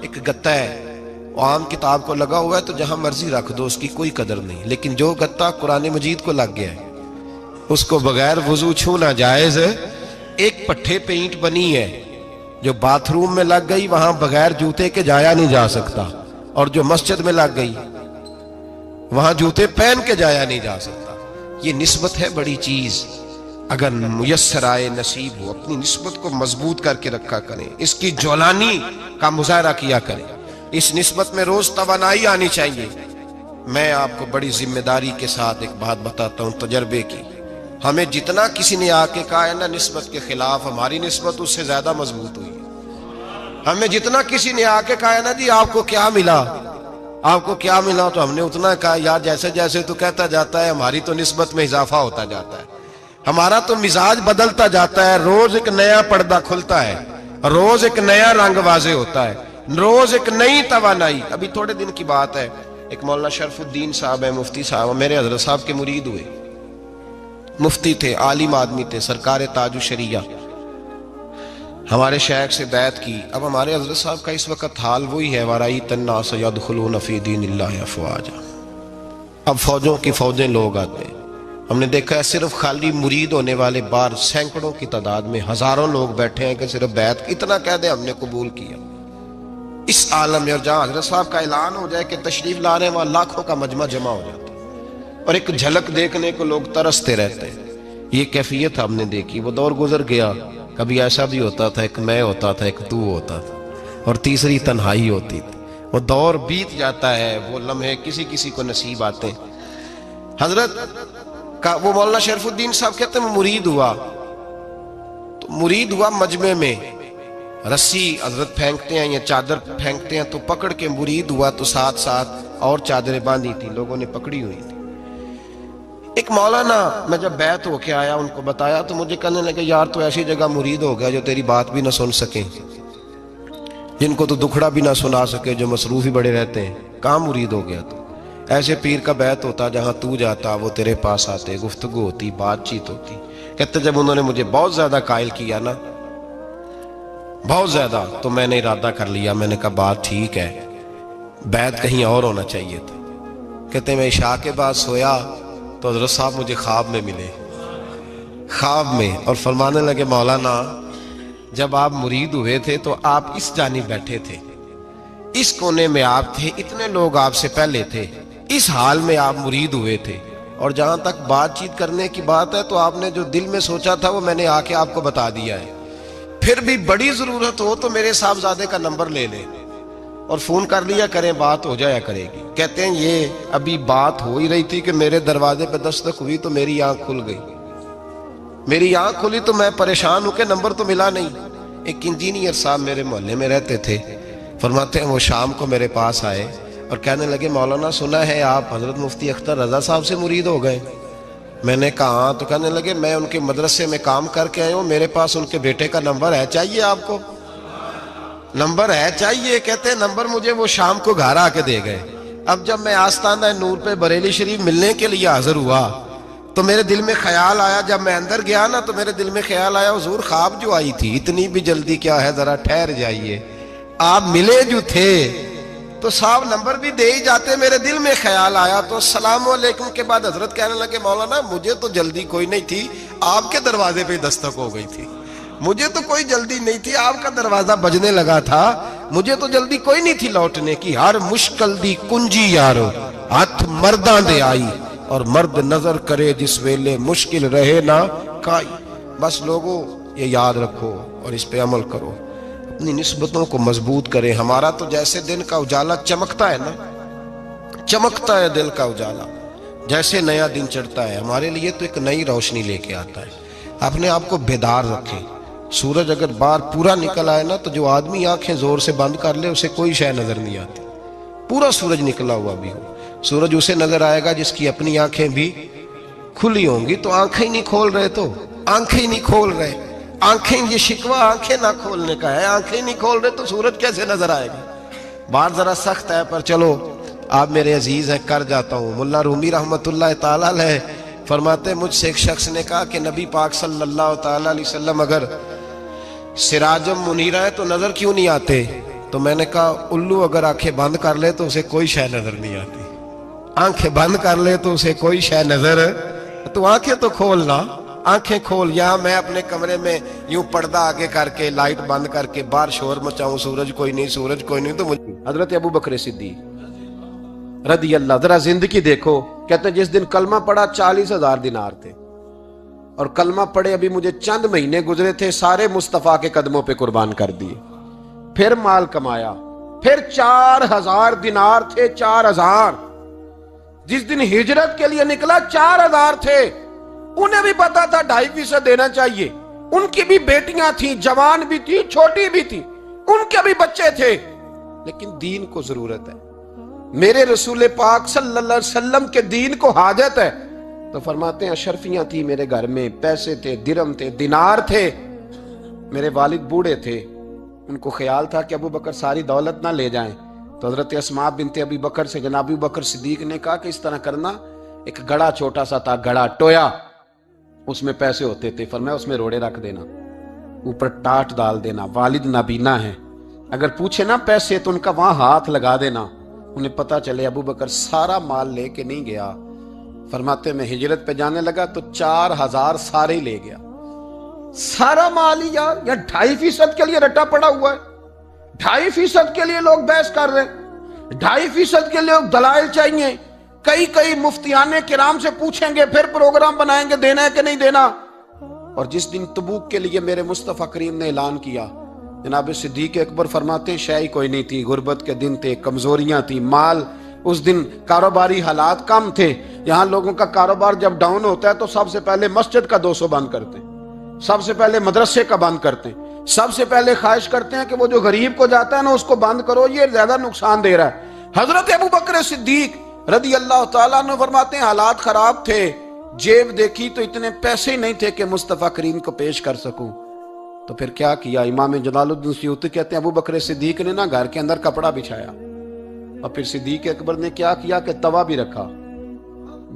ایک گتا ہے، عام کتاب کو لگا ہوا ہے تو جہاں مرضی رکھ دو، اس کی کوئی قدر نہیں، لیکن جو گتا قرآن مجید کو لگ گیا ہے اس کو بغیر وضو چھونا جائز ہے۔ ایک پٹھے پہ اینٹ بنی ہے جو باتھ روم میں لگ گئی، وہاں بغیر جوتے کے جایا نہیں جا سکتا، اور جو مسجد میں لگ گئی وہاں جوتے پہن کے جایا نہیں جا سکتا۔ یہ نسبت ہے بڑی چیز، اگر میسر آئے، نصیب ہو، اپنی نسبت کو مضبوط کر کے رکھا کریں، اس کی جولانی کا مظاہرہ کیا کریں، اس نسبت میں روز توانائی آنی چاہیے۔ میں آپ کو بڑی ذمہ داری کے ساتھ ایک بات بتاتا ہوں تجربے کی، ہمیں جتنا کسی نے آ کے کہا ہے نا نسبت کے خلاف، ہماری نسبت اس سے زیادہ مضبوط ہوئی ہے۔ ہمیں جتنا کسی نے آ کے کہا ہے نا جی آپ کو کیا ملا، آپ کو کیا ملا، تو ہم نے اتنا کہا یار جیسے جیسے تو کہتا جاتا ہے ہماری تو نسبت میں اضافہ ہوتا جاتا ہے، ہمارا تو مزاج بدلتا جاتا ہے، روز ایک نیا پردہ کھلتا ہے، روز ایک نیا رنگ واضح ہوتا ہے، روز ایک نئی توانائی۔ ابھی تھوڑے دن کی بات ہے، ایک مولانا شرف الدین صاحب ہے، مفتی صاحب، میرے حضرت صاحب کے مرید ہوئے، مفتی تھے، عالم آدمی تھے، سرکار تاج الشریعہ، ہمارے شیخ سے بیعت کی۔ اب ہمارے حضرت صاحب کا اس وقت حال وہی ہے، وَرَأَيْتَ النَّاسَ يَدْخُلُونَ فِي دِينِ اللَّهِ أَفْوَاجًا، اب فوجوں کی فوجیں لوگ آتے ہیں۔ ہم نے دیکھا ہے صرف خالی مرید ہونے والے بار سینکڑوں کی تعداد میں ہزاروں لوگ بیٹھے ہیں کہ صرف بیعت اتنا کہہ دے ہم نے قبول کیا۔ اس عالم میں، اور جہاں حضرت صاحب کا اعلان ہو جائے کہ تشریف لا رہے ہیں، وہاں لاکھوں کا مجمع جمع ہو جاتا ہے، اور ایک جھلک دیکھنے کو لوگ ترستے رہتے ہیں۔ یہ کیفیت ہم نے دیکھی، وہ دور گزر گیا، کبھی ایسا بھی ہوتا تھا، ایک میں ہوتا تھا، ایک تو ہوتا تھا، اور تیسری تنہائی ہوتی تھی۔ وہ دور بیت جاتا ہے، وہ لمحے کسی کسی کو نصیب آتے ہیں۔ حضرت کا وہ مولانا شرف الدین صاحب کہتے ہیں مرید ہوا، تو مرید ہوا مجمع میں، رسی حضرت پھینکتے ہیں یا چادر پھینکتے ہیں تو پکڑ کے مرید ہوا، تو ساتھ ساتھ اور چادریں باندھی تھی، لوگوں نے پکڑی ہوئی تھی۔ ایک مولانا، میں جب بیعت ہو کے آیا ان کو بتایا تو مجھے کہنے لگے یار تو ایسی جگہ مرید ہو گیا جو تیری بات بھی نہ سن سکیں، جن کو تو دکھڑا بھی نہ سنا سکے، جو مصروف ہی بڑے رہتے ہیں، کہاں مرید ہو گیا تو؟ ایسے پیر کا بیعت ہوتا جہاں تو جاتا، وہ تیرے پاس آتے، گفتگو ہوتی، بات چیت ہوتی۔ کہتے جب انہوں نے مجھے بہت زیادہ قائل کیا نا، بہت زیادہ، تو میں نے ارادہ کر لیا، میں نے کہا بات ٹھیک ہے، بیعت کہیں اور ہونا چاہیے تھا۔ کہتے میں عشاء کے بعد سویا تو حضرت صاحب مجھے خواب میں ملے، خواب میں، اور فرمانے لگے مولانا جب آپ مرید ہوئے تھے تو آپ اس جانب بیٹھے تھے، اس کونے میں آپ تھے، اتنے لوگ آپ سے پہلے تھے، اس حال میں آپ مرید ہوئے تھے، اور جہاں تک بات چیت کرنے کی بات ہے تو آپ نے جو دل میں سوچا تھا وہ میں نے آ کے آپ کو بتا دیا ہے، پھر بھی بڑی ضرورت ہو تو میرے صاحبزادے کا نمبر لے لیں اور فون کر لیا کریں، بات ہو جایا کرے گی۔ کہتے ہیں یہ ابھی بات ہو ہی رہی تھی کہ میرے دروازے پہ دستک ہوئی تو میری آنکھ کھل گئی، میری آنکھ کھلی تو میں پریشان ہوں کہ نمبر تو ملا نہیں۔ ایک انجینئر صاحب میرے محلے میں رہتے تھے، فرماتے ہیں وہ شام کو میرے پاس آئے اور کہنے لگے مولانا سنا ہے آپ حضرت مفتی اختر رضا صاحب سے مرید ہو گئے؟ میں نے کہا ہاں، تو کہنے لگے میں ان کے مدرسے میں کام کر کے آئے ہوں، میرے پاس ان کے بیٹے کا نمبر ہے، چاہیے آپ کو؟ نمبر ہے چاہیے؟ کہتے ہیں نمبر مجھے وہ شام کو گھر آ کے دے گئے۔ اب جب میں آستانہ نور پہ بریلی شریف ملنے کے لیے حاضر ہوا تو میرے دل میں خیال آیا، جب میں اندر گیا نا تو میرے دل میں خیال آیا حضور خواب جو آئی تھی، اتنی بھی جلدی کیا ہے، ذرا ٹھہر جائیے، آپ ملے جو تھے تو صاحب نمبر بھی دے ہی جاتے۔ میرے دل میں خیال آیا تو السلام علیکم کے بعد حضرت کہنے لگے مولانا مجھے تو جلدی کوئی نہیں تھی، آپ کے دروازے پہ دستک ہو گئی تھی، مجھے تو کوئی جلدی نہیں تھی، آپ کا دروازہ بجنے لگا تھا، مجھے تو جلدی کوئی نہیں تھی لوٹنے کی۔ ہر مشکل دی کنجی یارو ہاتھ مرداں دے آئی، اور مرد نظر کرے جس ویلے مشکل رہے نہ کائی. بس لوگوں یہ یاد رکھو اور اس پہ عمل کرو، اپنی نسبتوں کو مضبوط کریں. ہمارا تو جیسے دن کا اجالا چمکتا ہے نا، چمکتا ہے دل کا اجالا، جیسے نیا دن چڑھتا ہے ہمارے لیے تو ایک نئی روشنی لے کے آتا ہے. اپنے آپ کو بیدار رکھیں. سورج اگر باہر پورا نکل آئے نا تو جو آدمی آنکھیں زور سے بند کر لے اسے کوئی شے نظر نہیں آتی. پورا سورج نکلا ہوا بھی ہو، سورج اسے نظر آئے گا جس کی اپنی آنکھیں بھی کھلی ہوں گی. تو آنکھیں نہیں کھول رہے، تو آنکھیں نہیں کھول رہے، آنکھیں، یہ شکوہ آنکھیں نہ کھولنے کا ہے. آنکھیں نہیں کھول رہے تو سورج کیسے نظر آئے گا؟ بات ذرا سخت ہے پر چلو آپ میرے عزیز ہیں، کر جاتا ہوں. ملا رومی رحمت اللہ تعالی علیہ فرماتے، مجھ سے ایک شخص نے کہا کہ نبی پاک صلی اللہ تعالی علیہ وسلم اگر سراجم منیرہ ہے تو نظر کیوں نہیں آتے؟ تو میں نے کہا الو اگر آنکھیں بند کر لے تو اسے کوئی شے نظر نہیں آتی. آنکھیں بند کر لے تو اسے کوئی شے نظر، تو آنکھیں تو کھولنا، آنکھیں کھول. یہاں میں اپنے کمرے میں یوں پردہ آگے کر کے لائٹ بند کر کے باہر شور مچاؤں، سورج کوئی نہیں، سورج کوئی نہیں، تو مجھے حضرت ابو بکر صدیق رضی اللہ، ذرا زندگی دیکھو. کہتے ہیں جس دن کلمہ پڑا 40,000 دینار تھے، اور کلمہ پڑے ابھی مجھے چند مہینے گزرے تھے، سارے مصطفیٰ کے قدموں پہ قربان کر دیے. پھر مال کمایا، پھر 4,000 دینار تھے، 4,000. جس دن ہجرت کے لیے نکلا 4,000 تھے. انہیں بھی پتا تھا 2.5% دینا چاہیے. ان کی بھی بیٹیاں تھیں، جوان بھی تھی، چھوٹی بھی تھی، ان کے بھی بچے تھے، لیکن دین کو ضرورت ہے. میرے رسول پاک صلی اللہ علیہ وسلم کے دین کو حاجت ہے. تو فرماتے ہیں اشرفیاں تھی میرے گھر میں، پیسے تھے، درہم تھے، دینار تھے. میرے والد بوڑھے تھے، ان کو خیال تھا کہ ابو بکر ساری دولت نہ لے جائیں. تو حضرت اسماء بنت ابی بکر سے جناب ابو بکر صدیق نے کہا کہ اس طرح کرنا، ایک گڑا چھوٹا سا تھا، گڑا ٹویا، اس میں پیسے ہوتے تھے. فرمایا اس میں روڑے رکھ دینا، اوپر ٹاٹ ڈال دینا. والد نابینا ہے، اگر پوچھے نا پیسے تو ان کا وہاں ہاتھ لگا دینا، انہیں پتا چلے ابو بکر سارا مال لے کے نہیں گیا. فرماتے میں ہجرت پہ جانے لگا تو 4,000 سارے لے گیا. سارا مال ہی یار، یا 2.5% کے لیے رٹا پڑا ہوا ہے. 2.5% کے لیے لوگ بحث کر رہے ہیں، 2.5% کے لیے دلائل چاہیے. کئی مفتیان کرام سے پوچھیں گے، پھر پروگرام بنائیں گے دینا ہے کہ نہیں دینا. اور جس دن تبوک کے لیے میرے مصطفیٰ کریم نے اعلان کیا، جناب صدیق اکبر فرماتے ہیں شے کوئی نہیں تھی، غربت کے دن تھے، کمزوریاں تھی، مال اس دن، کاروباری حالات کم تھے. یہاں لوگوں کا کاروبار جب ڈاؤن ہوتا ہے تو سب سے پہلے مسجد کا 200 بند کرتے ہیں، سب سے پہلے مدرسے کا بند کرتے ہیں، سب سے پہلے خواہش کرتے ہیں کہ وہ جو غریب کو جاتا ہے نا اس کو بند کرو، یہ زیادہ نقصان دے رہا ہے. حضرت ابو بکر صدیق رضی اللہ تعالیٰ عنہ فرماتے ہیں حالات خراب تھے، جیب دیکھی تو اتنے پیسے ہی نہیں تھے کہ مصطفیٰ کریم کو پیش کر سکوں. تو پھر کیا کیا؟ امام جلال الدین سیوطی کہتے ہیں ابو بکر صدیق نے نا گھر کے اندر کپڑا بچھایا، اور پھر صدیق اکبر نے کیا کیا کہ توا بھی رکھا،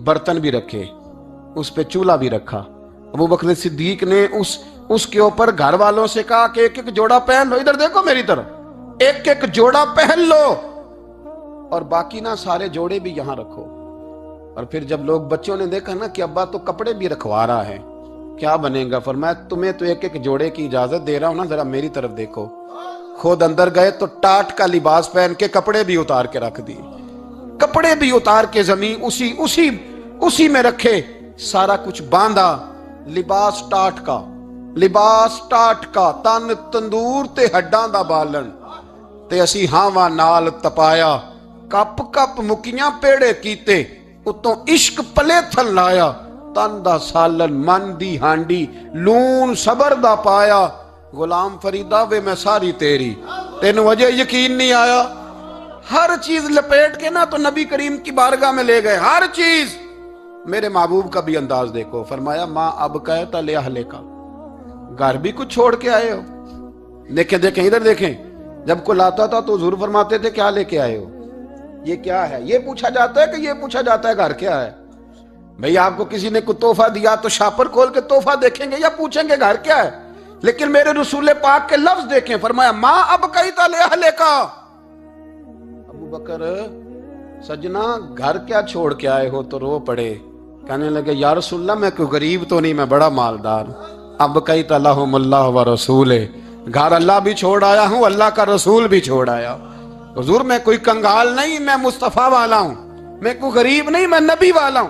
برتن بھی رکھے، اس پہ چولہا بھی رکھا. ابو بکر صدیق نے اس کے اوپر گھر والوں سے کہا کہ ایک جوڑا پہن لو، ادھر دیکھو میری طرف، ایک جوڑا پہن لو، اور باقی نا سارے جوڑے بھی یہاں رکھو. اور پھر جب لوگ بچوں نے دیکھا نا کہ ابا تو کپڑے بھی رکھوا رہا ہے، کیا بنے گا؟ فرمایا تمہیں تو ایک جوڑے کی اجازت دے رہا ہوں نا، ذرا میری طرف دیکھو. خود اندر گئے تو ٹاٹ کا لباس پہن کے کپڑے بھی اتار کے رکھ دیے، کپڑے بھی اتار کے زمین اسی میں رکھے، سارا کچھ باندھا. لباس ٹاٹ کا تن تندور تے ہڈاں دا بالن تے اسی ہاواں نال تپایا، کپ کپ مکیاں پیڑے کیتے، اتوں عشق پلے تھل لایا، تن دا سالن من دی ہانڈی لون صبر دا پایا. غلام فریدہ وے میں ساری تیری، تینوں وجہ یقین نہیں آیا. ہر چیز لپیٹ کے نا تو نبی کریم کی بارگاہ میں لے گئے، ہر چیز. میرے محبوب کا بھی انداز دیکھو، فرمایا ماں اب کہتا لے اہلے کا، گھر بھی کچھ چھوڑ کے آئے ہو. دیکھیں ادھر دیکھیں، جب کوئی لاتا تھا تو حضور فرماتے تھے کیا لے کے آئے ہو، یہ کیا ہے؟ یہ پوچھا جاتا ہے کہ یہ پوچھا جاتا ہے گھر کیا ہے؟ بھئی آپ کو کسی نے کوئی تحفہ دیا تو شاپر کھول کے تحفہ دیکھیں گے یا پوچھیں گے گھر کیا ہے؟ لیکن میرے رسول پاک کے لفظ دیکھیں، فرمایا ماں اب کہتا لے اہلے کا. ابو بکر سجنا گھر کیا چھوڑ کے آئے ہو؟ تو رو پڑے، کہنے لگے یا رسول اللہ میں کوئی غریب تو نہیں، میں بڑا مالدار. اب کہتا لہم اللہ و رسول، گھر اللہ بھی چھوڑ آیا ہوں، اللہ کا رسول بھی چھوڑ آیا. حضور میں کوئی کنگال نہیں، میں مصطفیٰ والا ہوں، میں کوئی غریب نہیں، میں نبی والا ہوں.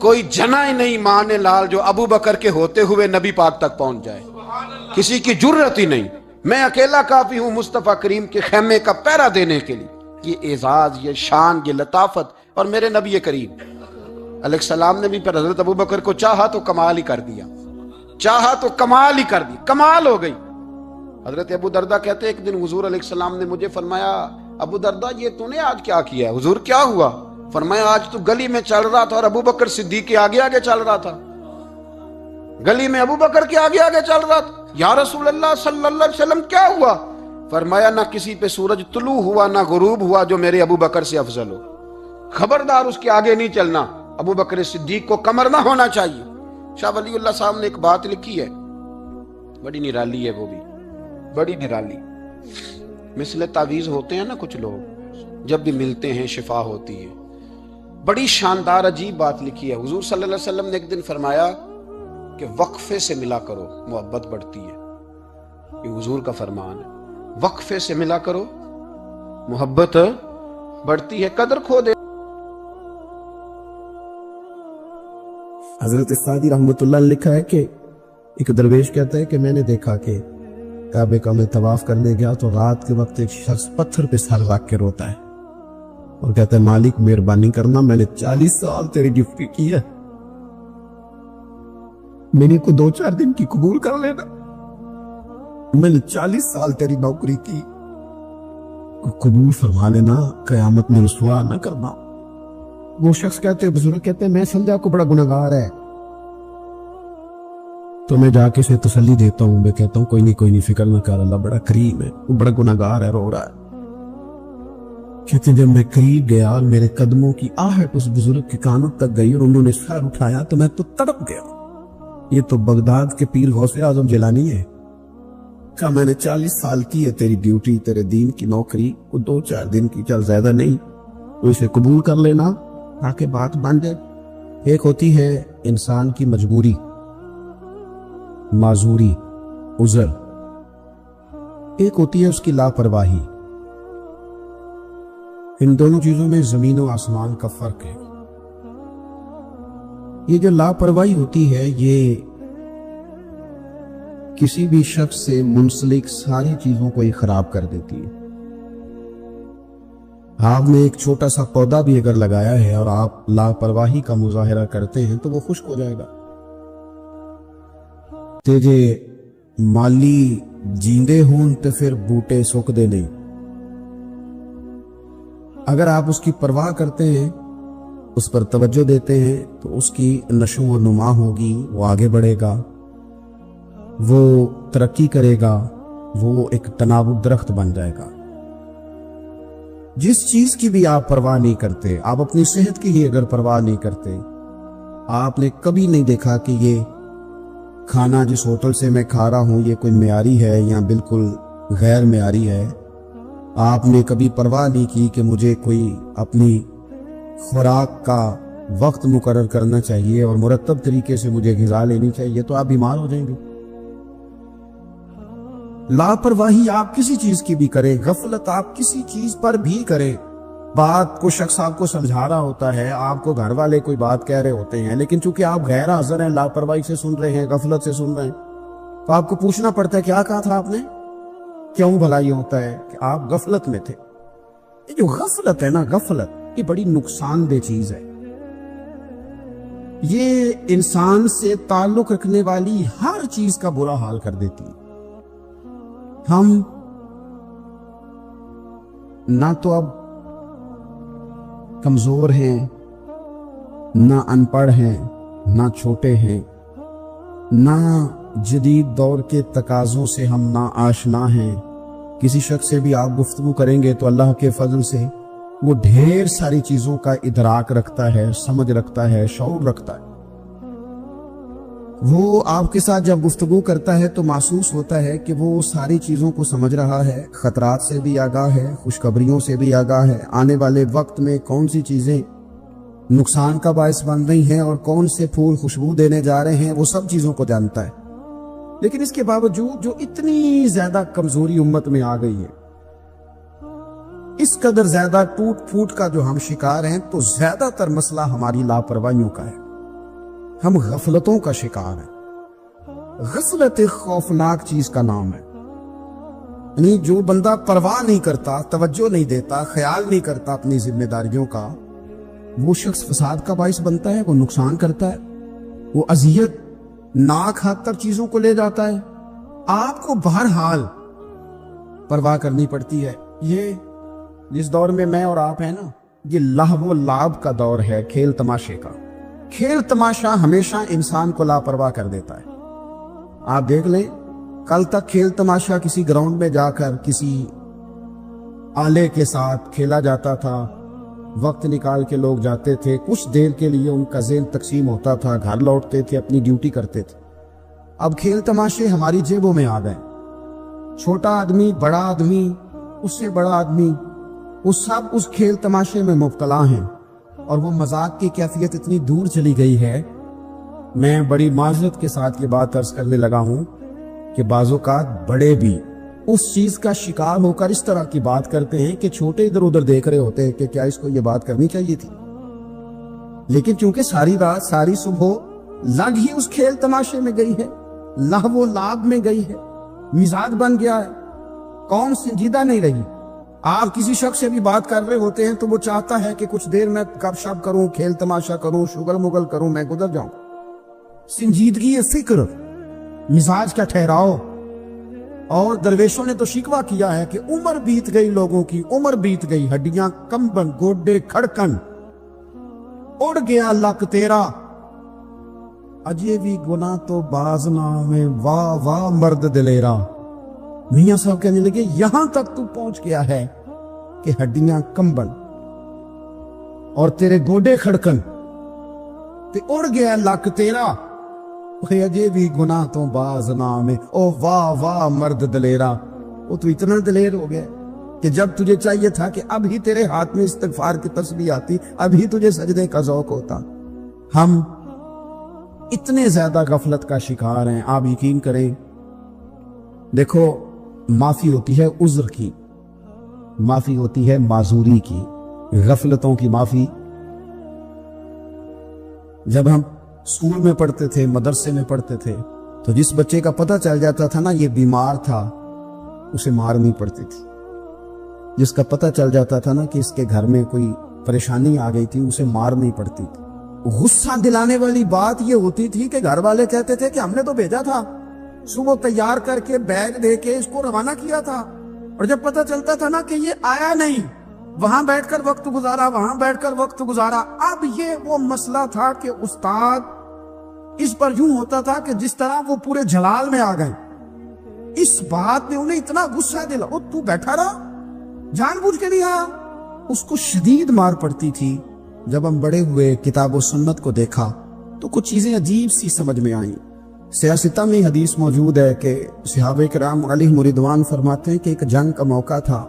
کوئی جنا ہی نہیں ماں نے لال جو ابو بکر کے ہوتے ہوئے نبی پاک تک پہنچ جائے، کسی کی جرت ہی نہیں۔ میں اکیلا کافی ہوں مصطفیٰ کریم کے خیمے کا پہرا دینے کے لیے۔ یہ اعزاز، یہ شان، یہ لطافت، اور میرے نبی کریم علیہ السلام نے بھی پھر حضرت ابو بکر کو چاہا تو کمال ہی کر دیا، چاہا تو کمال ہی کر دی، کمال ہو گئی۔ حضرت ابو دردہ کہتے ہیں ایک دن حضور علیہ السلام نے مجھے فرمایا، ابو دردہ یہ تو نے آج کیا کیا ہے؟ حضور کیا ہوا؟ فرمایا آج تو گلی میں چل رہا تھا اور ابو بکر صدیق کے آگے آگے چل رہا تھا، گلی میں ابو بکر کے آگے آگے چل رہا تھا۔ یا رسول اللہ صلی اللہ علیہ وسلم کیا ہوا؟ فرمایا نہ کسی پہ سورج طلوع ہوا نہ غروب ہوا جو میرے ابو بکر سے افضل ہو، خبردار اس کے آگے نہیں چلنا، ابو بکر صدیق کو کمر نہ ہونا چاہیے۔ شاہ ولی اللہ صاحب نے ایک بات لکھی ہے، بڑی نرالی ہے، وہ بھی بڑی نرالی۔ مثل تعویذ ہوتے ہیں نا کچھ لوگ، جب بھی ملتے ہیں شفا ہوتی ہے۔ بڑی شاندار عجیب بات لکھی ہے۔ حضور صلی اللہ علیہ وسلم نے ایک دن فرمایا کہ وقفے سے ملا کرو محبت بڑھتی ہے، یہ حضور کا فرمان ہے، وقفے سے ملا کرو محبت بڑھتی ہے، قدر کھو دے۔ حضرت سعدی رحمۃ اللہ نے لکھا ہے کہ ایک درویش کہتا ہے کہ میں نے دیکھا کہ کعبے کا میں طواف کرنے گیا تو رات کے وقت ایک شخص پتھر پہ سر رکھ کے روتا ہے اور کہتا ہے مالک مہربانی کرنا، میں نے 40 سال تیری ڈیوٹی کی ہے، میں نے کو 2-4 دن کی قبول کر لینا، میں نے 40 سال تیری نوکری کی، قبول فرما لینا، قیامت میں رسوا نہ کرنا۔ وہ شخص کہتے ہیں، بزرگ کہتے ہیں میں سمجھا کو بڑا گناہگار ہے، تو میں جا کے اسے تسلی دیتا ہوں، میں کہتا ہوں کوئی نہیں فکر نہ کر، اللہ بڑا کریم ہے، وہ بڑا گناہگار ہے، رو رہا ہے۔ کہتے ہیں جب میں قریب گیا اور میرے قدموں کی آہٹ اس بزرگ کے کانوں تک گئی اور انہوں نے سر اٹھایا تو میں تو تڑپ گیا، یہ تو بغداد کے پیر غوث اعظم جیلانی ہے۔ کہا میں نے 40 سال کی ہے تیری ڈیوٹی، تیرے دین کی نوکری، وہ 2-4 دن کی، چل زیادہ نہیں، تو اسے قبول کر لینا تاکہ بات بن جائے۔ ایک ہوتی ہے انسان کی مجبوری، معذوری، عذر، ایک ہوتی ہے اس کی لاپرواہی۔ ان دونوں چیزوں میں زمین و آسمان کا فرق ہے۔ یہ جو لاپرواہی ہوتی ہے یہ کسی بھی شخص سے منسلک ساری چیزوں کو ہی خراب کر دیتی ہے۔ آپ نے ایک چھوٹا سا پودا بھی اگر لگایا ہے اور آپ لاپرواہی کا مظاہرہ کرتے ہیں تو وہ خشک ہو جائے گا۔ تیجے مالی جیندے ہون تو پھر بوٹے سک دے نہیں۔ اگر آپ اس کی پرواہ کرتے ہیں، اس پر توجہ دیتے ہیں تو اس کی نشو و نما ہوگی، وہ آگے بڑھے گا، وہ ترقی کرے گا، وہ ایک تناوب درخت بن جائے گا۔ جس چیز کی بھی آپ پرواہ نہیں کرتے، آپ اپنی صحت کی ہی اگر پرواہ نہیں کرتے، آپ نے کبھی نہیں دیکھا کہ یہ کھانا جس ہوٹل سے میں کھا رہا ہوں یہ کوئی معیاری ہے یا بالکل غیر معیاری ہے، آپ نے کبھی پرواہ نہیں کی کہ مجھے کوئی اپنی خوراک کا وقت مقرر کرنا چاہیے اور مرتب طریقے سے مجھے غذا لینی چاہیے، تو آپ بیمار ہو جائیں گے۔ لاپرواہی آپ کسی چیز کی بھی کریں، غفلت آپ کسی چیز پر بھی کریں، بات کو شخص آپ کو سمجھا رہا ہوتا ہے، آپ کو گھر والے کوئی بات کہہ رہے ہوتے ہیں، لیکن چونکہ آپ غیر حاضر ہیں، لاپرواہی سے سن رہے ہیں، غفلت سے سن رہے ہیں، تو آپ کو پوچھنا پڑتا ہے کیا کہا تھا آپ نے؟ کیوں بھلا یہ ہوتا ہے کہ آپ غفلت میں تھے؟ یہ جو غفلت ہے نا، غفلت یہ بڑی نقصان دہ چیز ہے، یہ انسان سے تعلق رکھنے والی ہر چیز کا برا حال کر دیتی ہے۔ ہم نہ تو اب کمزور ہیں، نہ ان پڑھ ہیں، نہ چھوٹے ہیں، نہ جدید دور کے تقاضوں سے ہم نہ آشنا ہیں۔ کسی شخص سے بھی آپ گفتگو کریں گے تو اللہ کے فضل سے وہ ڈھیر ساری چیزوں کا ادراک رکھتا ہے، سمجھ رکھتا ہے، شعور رکھتا ہے۔ وہ آپ کے ساتھ جب گفتگو کرتا ہے تو محسوس ہوتا ہے کہ وہ ساری چیزوں کو سمجھ رہا ہے، خطرات سے بھی آگاہ ہے، خوشخبریوں سے بھی آگاہ ہے، آنے والے وقت میں کون سی چیزیں نقصان کا باعث بن رہی ہیں اور کون سے پھول خوشبو دینے جا رہے ہیں، وہ سب چیزوں کو جانتا ہے۔ لیکن اس کے باوجود جو اتنی زیادہ کمزوری امت میں آ گئی ہے، اس قدر زیادہ ٹوٹ پھوٹ کا جو ہم شکار ہیں، تو زیادہ تر مسئلہ ہماری لاپرواہیوں کا ہے۔ ہم غفلتوں کا شکار ہیں. غفلت ایک خوفناک چیز کا نام ہے. یعنی جو بندہ پرواہ نہیں کرتا، توجہ نہیں دیتا، خیال نہیں کرتا اپنی ذمہ داریوں کا، وہ شخص فساد کا باعث بنتا ہے، وہ نقصان کرتا ہے، وہ اذیت ناک حد تک چیزوں کو لے جاتا ہے. آپ کو بہرحال پرواہ کرنی پڑتی ہے. یہ جس دور میں میں اور آپ ہیں نا، یہ لہو و لعب کا دور ہے، کھیل تماشے کا. کھیل تماشا ہمیشہ انسان کو لاپرواہ کر دیتا ہے. آپ دیکھ لیں، کل تک کھیل تماشا کسی گراؤنڈ میں جا کر کسی آلے کے ساتھ کھیلا جاتا تھا، وقت نکال کے لوگ جاتے تھے، کچھ دیر کے لیے ان کا ذہن تقسیم ہوتا تھا، گھر لوٹتے تھے، اپنی ڈیوٹی کرتے تھے. اب کھیل تماشے ہماری جیبوں میں آ گئے. چھوٹا آدمی، بڑا آدمی، اس سے بڑا آدمی، وہ سب اس کھیل تماشے میں مبتلا ہیں. اور وہ مذاق کی کیفیت اتنی دور چلی گئی ہے، میں بڑی معذرت کے ساتھ یہ بات عرض کرنے لگا ہوں کہ بعض اوقات بڑے بھی اس چیز کا شکار ہو کر اس طرح کی بات کرتے ہیں کہ چھوٹے ادھر ادھر دیکھ رہے ہوتے ہیں کہ کیا اس کو یہ بات کرنی چاہیے تھی. لیکن چونکہ ساری رات ساری صبح لگ ہی اس کھیل تماشے میں گئی ہے، لہو و لعب میں گئی ہے، مزاج بن گیا ہے، قوم سنجیدہ نہیں رہی. آپ کسی شخص سے بھی بات کر رہے ہوتے ہیں تو وہ چاہتا ہے کہ کچھ دیر میں گپ شپ کروں، کھیل تماشا کروں، شغل مغل کروں، میں گزر جاؤں. سنجیدگی فکر، مزاج کا ٹھہراؤ. اور درویشوں نے تو شکوہ کیا ہے کہ عمر بیت گئی، لوگوں کی عمر بیت گئی، ہڈیاں کمبن، گوڈے کھڑکن، اڑ گیا لک تیرا، اجے بھی گناہ تو باز نام ہے، واہ واہ مرد دلیرا. میاں صاحب کہنے لگے یہاں تک تو پہنچ گیا ہے کہ ہڈیاں کمبن اور تیرے گوڈے کھڑکن تے اڑ گیا لک تیرا، اجے بھی گناہ تو باز نام ہے، او واہ واہ مرد دلیرا. وہ تو اتنا دلیر ہو گیا کہ جب تجھے چاہیے تھا کہ اب ہی تیرے ہاتھ میں استغفار کی تسبیح آتی، اب ہی تجھے سجدے کا ذوق ہوتا. ہم اتنے زیادہ غفلت کا شکار ہیں. آپ یقین کریں، دیکھو معافی ہوتی ہے عذر کی، معافی ہوتی ہے معذوری کی، غفلتوں کی معافی. جب ہم اسکول میں پڑھتے تھے، مدرسے میں پڑھتے تھے، تو جس بچے کا پتہ چل جاتا تھا نا یہ بیمار تھا، اسے مار نہیں پڑتی تھی. جس کا پتہ چل جاتا تھا نا کہ اس کے گھر میں کوئی پریشانی آ گئی تھی، اسے مار نہیں پڑتی تھی. غصہ دلانے والی بات یہ ہوتی تھی کہ گھر والے کہتے تھے کہ ہم نے تو بھیجا تھا، صبح تیار کر کے بیگ دے کے اس کو روانہ کیا تھا، اور جب پتہ چلتا تھا نا کہ یہ آیا نہیں، وہاں بیٹھ کر وقت گزارا، وہاں بیٹھ کر وقت گزارا. اب یہ وہ مسئلہ تھا کہ استاد اس پر یوں ہوتا تھا کہ جس طرح وہ پورے جلال میں آ گئے. اس بات نے انہیں اتنا غصہ دلا، او تو بیٹھا رہا، جان بوجھ کے نہیں آیا. اس کو شدید مار پڑتی تھی. جب ہم بڑے ہوئے، کتاب و سنت کو دیکھا تو کچھ چیزیں عجیب سی سمجھ میں آئیں. سیاستہ میں حدیث موجود ہے کہ صحابہ کرام علیہم رضوان فرماتے ہیں کہ ایک جنگ کا موقع تھا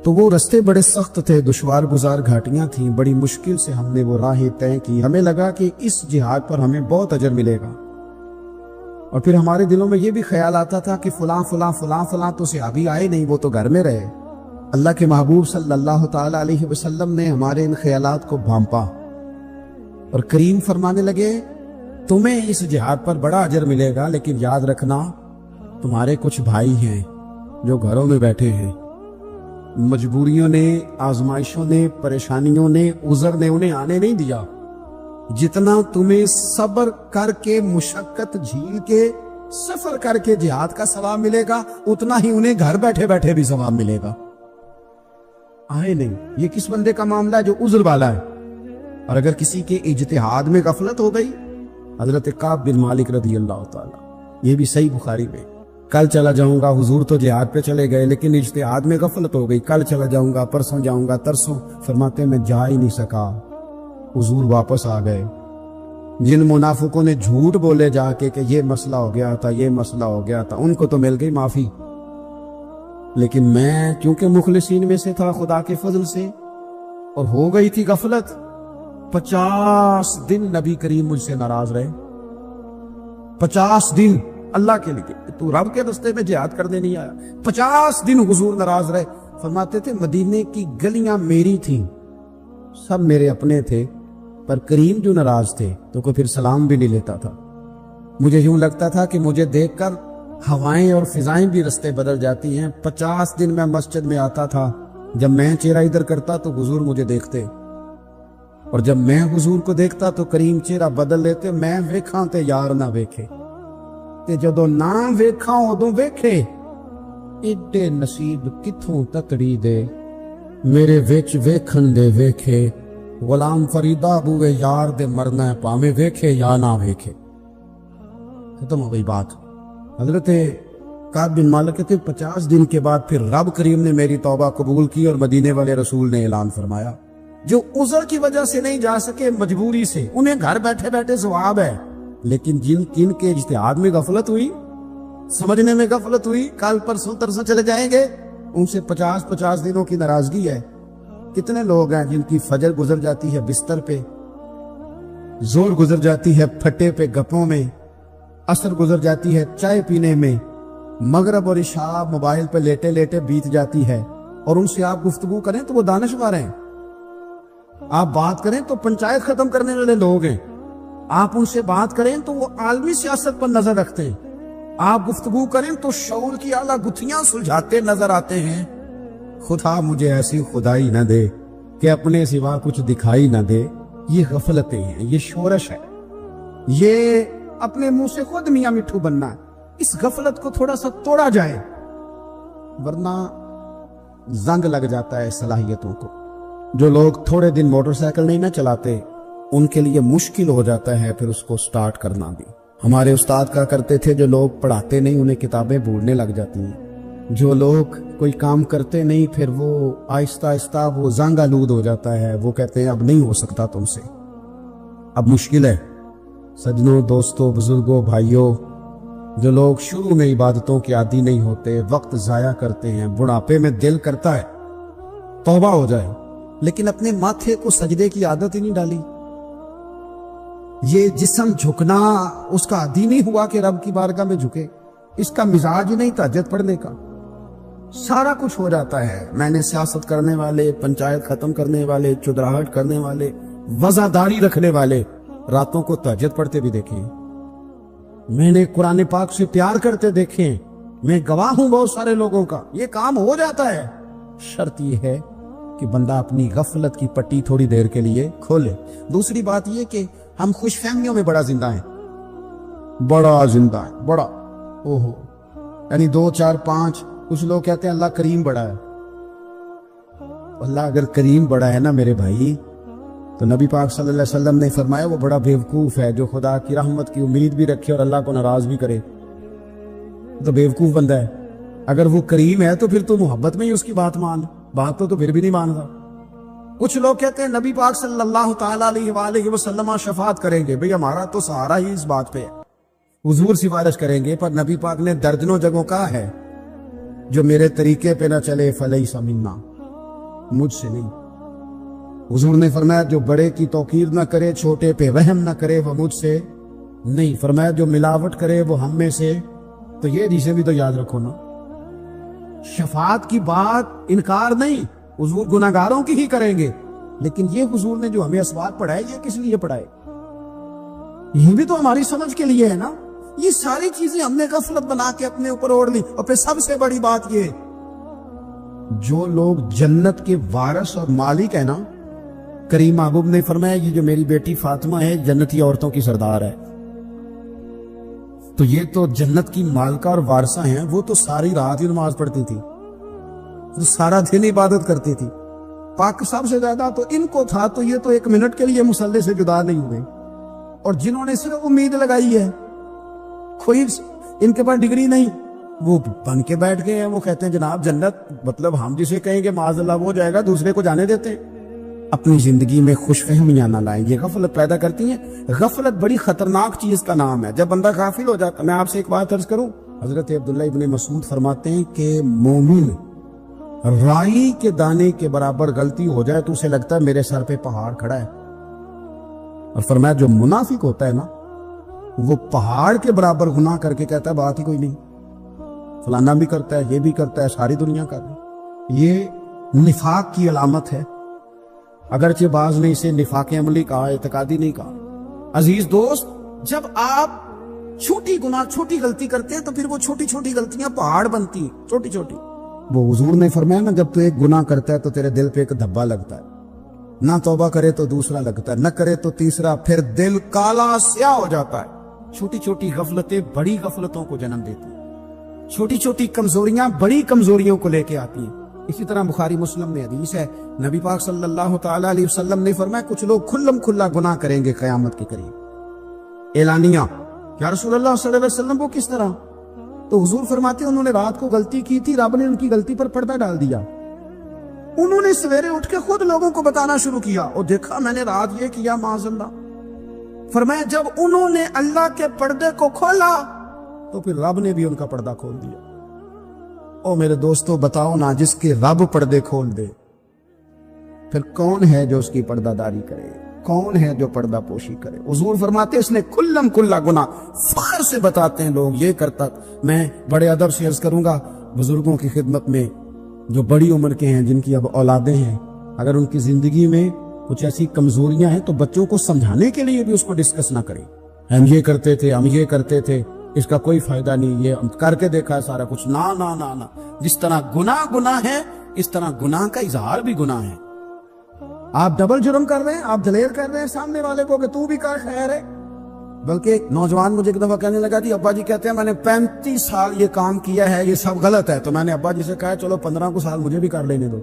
تو وہ رستے بڑے سخت تھے، دشوار گزار گھاٹیاں تھیں، بڑی مشکل سے ہم نے وہ راہیں طے کی. ہمیں لگا کہ اس جہاد پر ہمیں بہت اجر ملے گا، اور پھر ہمارے دلوں میں یہ بھی خیال آتا تھا کہ فلاں فلاں فلاں فلاں تو صحابی آئے نہیں، وہ تو گھر میں رہے. اللہ کے محبوب صلی اللہ تعالی علیہ وسلم نے ہمارے ان خیالات کو بھانپا اور کریم فرمانے لگے تمہیں اس جہاد پر بڑا اجر ملے گا، لیکن یاد رکھنا تمہارے کچھ بھائی ہیں جو گھروں میں بیٹھے ہیں، مجبوریوں نے، آزمائشوں نے، پریشانیوں نے، عذر نے انہیں آنے نہیں دیا. جتنا تمہیں صبر کر کے، مشقت جھیل کے، سفر کر کے جہاد کا ثواب ملے گا، اتنا ہی انہیں گھر بیٹھے بیٹھے بھی ثواب ملے گا. آئے نہیں. یہ کس بندے کا معاملہ ہے جو عذر والا ہے؟ اور اگر کسی کے اجتہاد میں غفلت ہو گئی، حضرت کعب بن مالک رضی اللہ تعالی، یہ بھی صحیح بخاری میں، کل چلا جاؤں گا، حضور تو جہاد پہ چلے گئے لیکن اجتہاد میں غفلت ہو گئی، کل چلا جاؤں گا، پرسوں جاؤں گا، ترسوں، فرماتے میں جا ہی نہیں سکا، حضور واپس آ گئے. جن منافقوں نے جھوٹ بولے جا کے کہ یہ مسئلہ ہو گیا تھا، یہ مسئلہ ہو گیا تھا، ان کو تو مل گئی معافی، لیکن میں کیونکہ مخلصین میں سے تھا خدا کے فضل سے، اور ہو گئی تھی غفلت. 50 دن نبی کریم مجھ سے ناراض رہے. 50 دن اللہ کے لیے، تو رب کے راستے میں جہاد کرنے نہیں آیا. 50 دن حضور ناراض رہے. فرماتے تھے مدینے کی گلیاں میری تھیں، سب میرے اپنے تھے، پر کریم جو ناراض تھے تو کوئی پھر سلام بھی نہیں لیتا تھا. مجھے یوں لگتا تھا کہ مجھے دیکھ کر ہوائیں اور فضائیں بھی رستے بدل جاتی ہیں. 50 دن میں مسجد میں آتا تھا. جب میں چہرہ ادھر کرتا تو حضور مجھے دیکھتے, اور جب میں حضور کو دیکھتا تو کریم چہرہ بدل لیتے. میں ویکھاں تے یار نہ ویکھے, تے جدوں نہ ویکھاں ادوں ویکھے. ایڈے نصیب کتھوں تکڑی دے, میرے وچ ویکھن دے ویکھے. غلام فریدہ بوئے یار دے مرنا ہے, پاویں ویکھے یا نہ ویکھے. ختم ہو گئی بات. حضرت کعب بن مالک کہتے 50 دن کے بعد پھر رب کریم نے میری توبہ قبول کی اور مدینے والے رسول نے اعلان فرمایا جو عذر کی وجہ سے نہیں جا سکے, مجبوری سے, انہیں گھر بیٹھے بیٹھے ثواب ہے. لیکن جن کے اجتہاد میں غفلت ہوئی, سمجھنے میں غفلت ہوئی, کل پرسوں ترسوں چلے جائیں گے, ان سے 50 دنوں کی ناراضگی ہے. کتنے لوگ ہیں جن کی فجر گزر جاتی ہے بستر پہ, زور گزر جاتی ہے پھٹے پہ گپوں میں, عصر گزر جاتی ہے چائے پینے میں, مغرب اور عشاء موبائل پہ لیٹے لیٹے بیت جاتی ہے. اور ان سے آپ گفتگو کریں تو وہ دانشور ہیں, آپ بات کریں تو پنچایت ختم کرنے والے لوگ ہیں, آپ ان سے بات کریں تو وہ عالمی سیاست پر نظر رکھتے ہیں, آپ گفتگو کریں تو شعور کی اعلیٰ گتھیاں سلجھاتے نظر آتے ہیں. خدا مجھے ایسی خدائی نہ دے کہ اپنے سوا کچھ دکھائی نہ دے. یہ غفلتیں ہیں, یہ شورش ہے, یہ اپنے منہ سے خود میاں مٹھو بننا ہے. اس غفلت کو تھوڑا سا توڑا جائے, ورنہ زنگ لگ جاتا ہے صلاحیتوں کو. جو لوگ تھوڑے دن موٹر سائیکل نہیں نہ چلاتے, ان کے لیے مشکل ہو جاتا ہے پھر اس کو سٹارٹ کرنا بھی. ہمارے استاد کہا کرتے تھے جو لوگ پڑھاتے نہیں انہیں کتابیں بھولنے لگ جاتی ہیں. جو لوگ کوئی کام کرتے نہیں پھر وہ آہستہ آہستہ وہ زنگ آلود ہو جاتا ہے. وہ کہتے ہیں اب نہیں ہو سکتا تم سے, اب مشکل ہے. سجنوں, دوستوں, بزرگوں, بھائیوں, جو لوگ شروع میں عبادتوں کے عادی نہیں ہوتے, وقت ضائع کرتے ہیں, بڑھاپے میں دل کرتا ہے توبہ ہو جائے, لیکن اپنے ماتھے کو سجدے کی عادت ہی نہیں ڈالی. یہ جسم جھکنا اس کا عادی نہیں ہوا کہ رب کی بارگاہ میں جھکے, اس کا مزاج ہی نہیں تہجد پڑھنے کا. سارا کچھ ہو جاتا ہے. میں نے سیاست کرنے والے, پنچایت ختم کرنے والے, چودراہٹ کرنے والے, وزاداری رکھنے والے راتوں کو تہجد پڑھتے بھی دیکھے. میں نے قرآن پاک سے پیار کرتے دیکھے. میں گواہ ہوں بہت سارے لوگوں کا. یہ کام ہو جاتا ہے. شرط یہ ہے کہ بندہ اپنی غفلت کی پٹی تھوڑی دیر کے لیے کھولے. دوسری بات یہ کہ ہم خوش فہمیوں میں بڑا زندہ ہیں, بڑا زندہ ہے, بڑا اوہو, یعنی 2 4 5. کچھ لوگ کہتے ہیں اللہ کریم بڑا ہے. اللہ اگر کریم بڑا ہے نا میرے بھائی, تو نبی پاک صلی اللہ علیہ وسلم نے فرمایا وہ بڑا بیوقوف ہے جو خدا کی رحمت کی امید بھی رکھے اور اللہ کو ناراض بھی کرے. تو بیوقوف بندہ ہے. اگر وہ کریم ہے تو پھر تو محبت میں ہی اس کی بات مان, بات تو پھر بھی نہیں مان رہا. کچھ لوگ کہتے ہیں نبی پاک صلی اللہ تعالیٰ علیہ وآلہ وسلم شفاعت کریں گے. بھئی ہمارا تو سہارا ہی اس بات پہ ہے, حضور سفارش کریں گے. پر نبی پاک نے درجنوں جگہوں کہا ہے جو میرے طریقے پہ نہ چلے فلیس منا, مجھ سے نہیں. حضور نے فرمایا جو بڑے کی توقیر نہ کرے, چھوٹے پہ وہم نہ کرے, وہ مجھ سے نہیں. فرمایا جو ملاوٹ کرے وہ ہم میں سے. تو یہ حدیثیں بھی تو یاد رکھو نا. شفاعت کی بات انکار نہیں, حضور گناہگاروں کی ہی کریں گے. لیکن یہ حضور نے جو ہمیں اسباب پڑھائے یہ کس لیے پڑھائے؟ یہ بھی تو ہماری سمجھ کے لیے ہے نا. یہ ساری چیزیں ہم نے غفلت بنا کے اپنے اوپر اوڑھ لی. اور پھر سب سے بڑی بات یہ, جو لوگ جنت کے وارث اور مالک ہیں نا, کریم محبوب نے فرمایا یہ جو میری بیٹی فاطمہ ہے جنتی عورتوں کی سردار ہے. تو یہ تو جنت کی مالکہ اور وارثہ ہیں. وہ تو ساری رات ہی نماز پڑھتی تھی, تو سارا دن عبادت کرتی تھی. پاک سب سے زیادہ تو ان کو تھا, تو یہ تو 1 منٹ کے لیے مصلی سے جدا نہیں ہوئے. اور جنہوں نے صرف امید لگائی ہے, کوئی ان کے پاس ڈگری نہیں, وہ بن کے بیٹھ گئے ہیں. وہ کہتے ہیں جناب جنت مطلب ہم جسے کہیں گے معاذ اللہ وہ جائے گا, دوسرے کو جانے دیتے ہیں. اپنی زندگی میں خوش فہمیاں نہ لائیں, یہ غفلت پیدا کرتی ہیں. غفلت بڑی خطرناک چیز کا نام ہے. جب بندہ غافل ہو جاتا, میں آپ سے ایک بات عرض کروں, حضرت عبداللہ ابن مسعود فرماتے ہیں کہ مومن رائی کے دانے کے برابر غلطی ہو جائے تو اسے لگتا ہے میرے سر پہ پہاڑ کھڑا ہے. اور فرمایا جو منافق ہوتا ہے نا, وہ پہاڑ کے برابر گناہ کر کے کہتا ہے بات ہی کوئی نہیں, فلانا بھی کرتا ہے, یہ بھی کرتا ہے, ساری دنیا کر رہی. یہ نفاق کی علامت ہے. اگرچہ بعض نے اسے نفاق عملی کہا، اعتقادی نہیں کہا۔ عزیز دوست، جب آپ چھوٹی گناہ چھوٹی غلطی کرتے ہیں تو پھر وہ چھوٹی چھوٹی غلطیاں پہاڑ بنتی ہیں، چھوٹی چھوٹی۔ وہ حضور نے فرمایا نا، جب تو ایک گناہ کرتا ہے تو تیرے دل پہ ایک دھبا لگتا ہے، نہ توبہ کرے تو دوسرا لگتا ہے، نہ کرے تو تیسرا، پھر دل کالا سیاہ ہو جاتا ہے۔ چھوٹی چھوٹی غفلتیں بڑی غفلتوں کو جنم دیتی ہیں، چھوٹی چھوٹی کمزوریاں بڑی کمزوریوں کو لے کے آتی ہیں۔ اسی طرح بخاری مسلم میں حدیث ہے، نبی پاک صلی اللہ تعالی علیہ وسلم نے فرمایا کچھ لوگ کھلم کھلا گناہ کریں گے قیامت کے قریب۔ اعلانیہ، یا رسول اللہ صلی اللہ علیہ وسلم، وہ کس طرح؟ تو حضور فرماتے انہوں نے رات کو غلطی کی تھی، رب نے ان کی غلطی پر پردہ ڈال دیا، انہوں نے سویرے اٹھ کے خود لوگوں کو بتانا شروع کیا، اور دیکھا میں نے رات یہ کیا، معاذ اللہ۔ فرمایا جب انہوں نے اللہ کے پردے کو کھولا تو پھر رب نے بھی ان کا پردہ کھول دیا۔ او میرے دوستو، بتاؤ نا، جس کے رب پردے کھول دے پھر کون ہے جو اس کی پردہ داری کرے؟ کون ہے جو پردہ پوشی کرے؟ حضور فرماتے اس نے کلم کلا گناہ، فخر سے بتاتے ہیں لوگ یہ کرتا۔ میں بڑے ادب سے عرض کروں گا بزرگوں کی خدمت میں جو بڑی عمر کے ہیں، جن کی اب اولادیں ہیں، اگر ان کی زندگی میں کچھ ایسی کمزوریاں ہیں تو بچوں کو سمجھانے کے لیے بھی اس کو ڈسکس نہ کریں۔ ہم یہ کرتے تھے، ہم یہ کرتے تھے، اس کا کوئی فائدہ نہیں، یہ کر کے دیکھا ہے سارا کچھ۔ نا نا نا نا، جس طرح گناہ ہے اس طرح گناہ کا اظہار بھی گناہ ہے۔ آپ ڈبل جرم کر رہے ہیں، آپ دلیر کر رہے ہیں سامنے والے کو کہ تو بھی کر، خیر ہے۔ بلکہ ایک نوجوان مجھے ایک دفعہ کہنے لگا تھی، ابا جی کہتے ہیں میں نے 35 سال یہ کام کیا ہے، یہ سب غلط ہے۔ تو میں نے ابا جی سے کہا چلو 15 سال مجھے بھی کر لینے دو،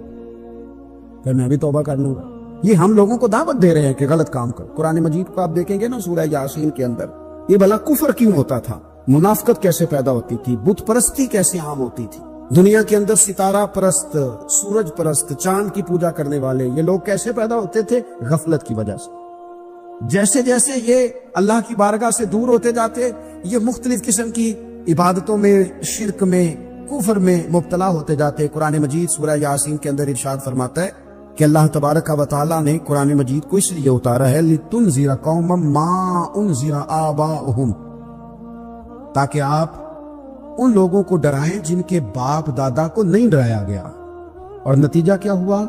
پھر میں بھی توبہ کر لوں گا۔ یہ ہم لوگوں کو دعوت دے رہے ہیں کہ غلط کام کر۔ قرآن مجید کو آپ دیکھیں گے نا، سورہ یاسین کے اندر یہ بھلا کفر کیوں ہوتا تھا، منافقت کیسے پیدا ہوتی تھی، بت پرستی کیسے عام ہوتی تھی، دنیا کے اندر ستارہ پرست، سورج پرست، چاند کی پوجا کرنے والے یہ لوگ کیسے پیدا ہوتے تھے؟ غفلت کی وجہ سے۔ جیسے جیسے یہ اللہ کی بارگاہ سے دور ہوتے جاتے، یہ مختلف قسم کی عبادتوں میں، شرک میں، کفر میں مبتلا ہوتے جاتے۔ قرآن مجید سورہ یاسین کے اندر ارشاد فرماتا ہے کہ اللہ تبارک و تعالیٰ نے قرآن مجید کو اس لیے اتارا ہے لِتُنذِرَ قَوْمًا مَا أُنذِرَ آبَاؤُهُمْ، تاکہ آپ ان لوگوں کو ڈرائیں جن کے باپ دادا کو نہیں ڈرایا گیا۔ اور نتیجہ کیا ہوا؟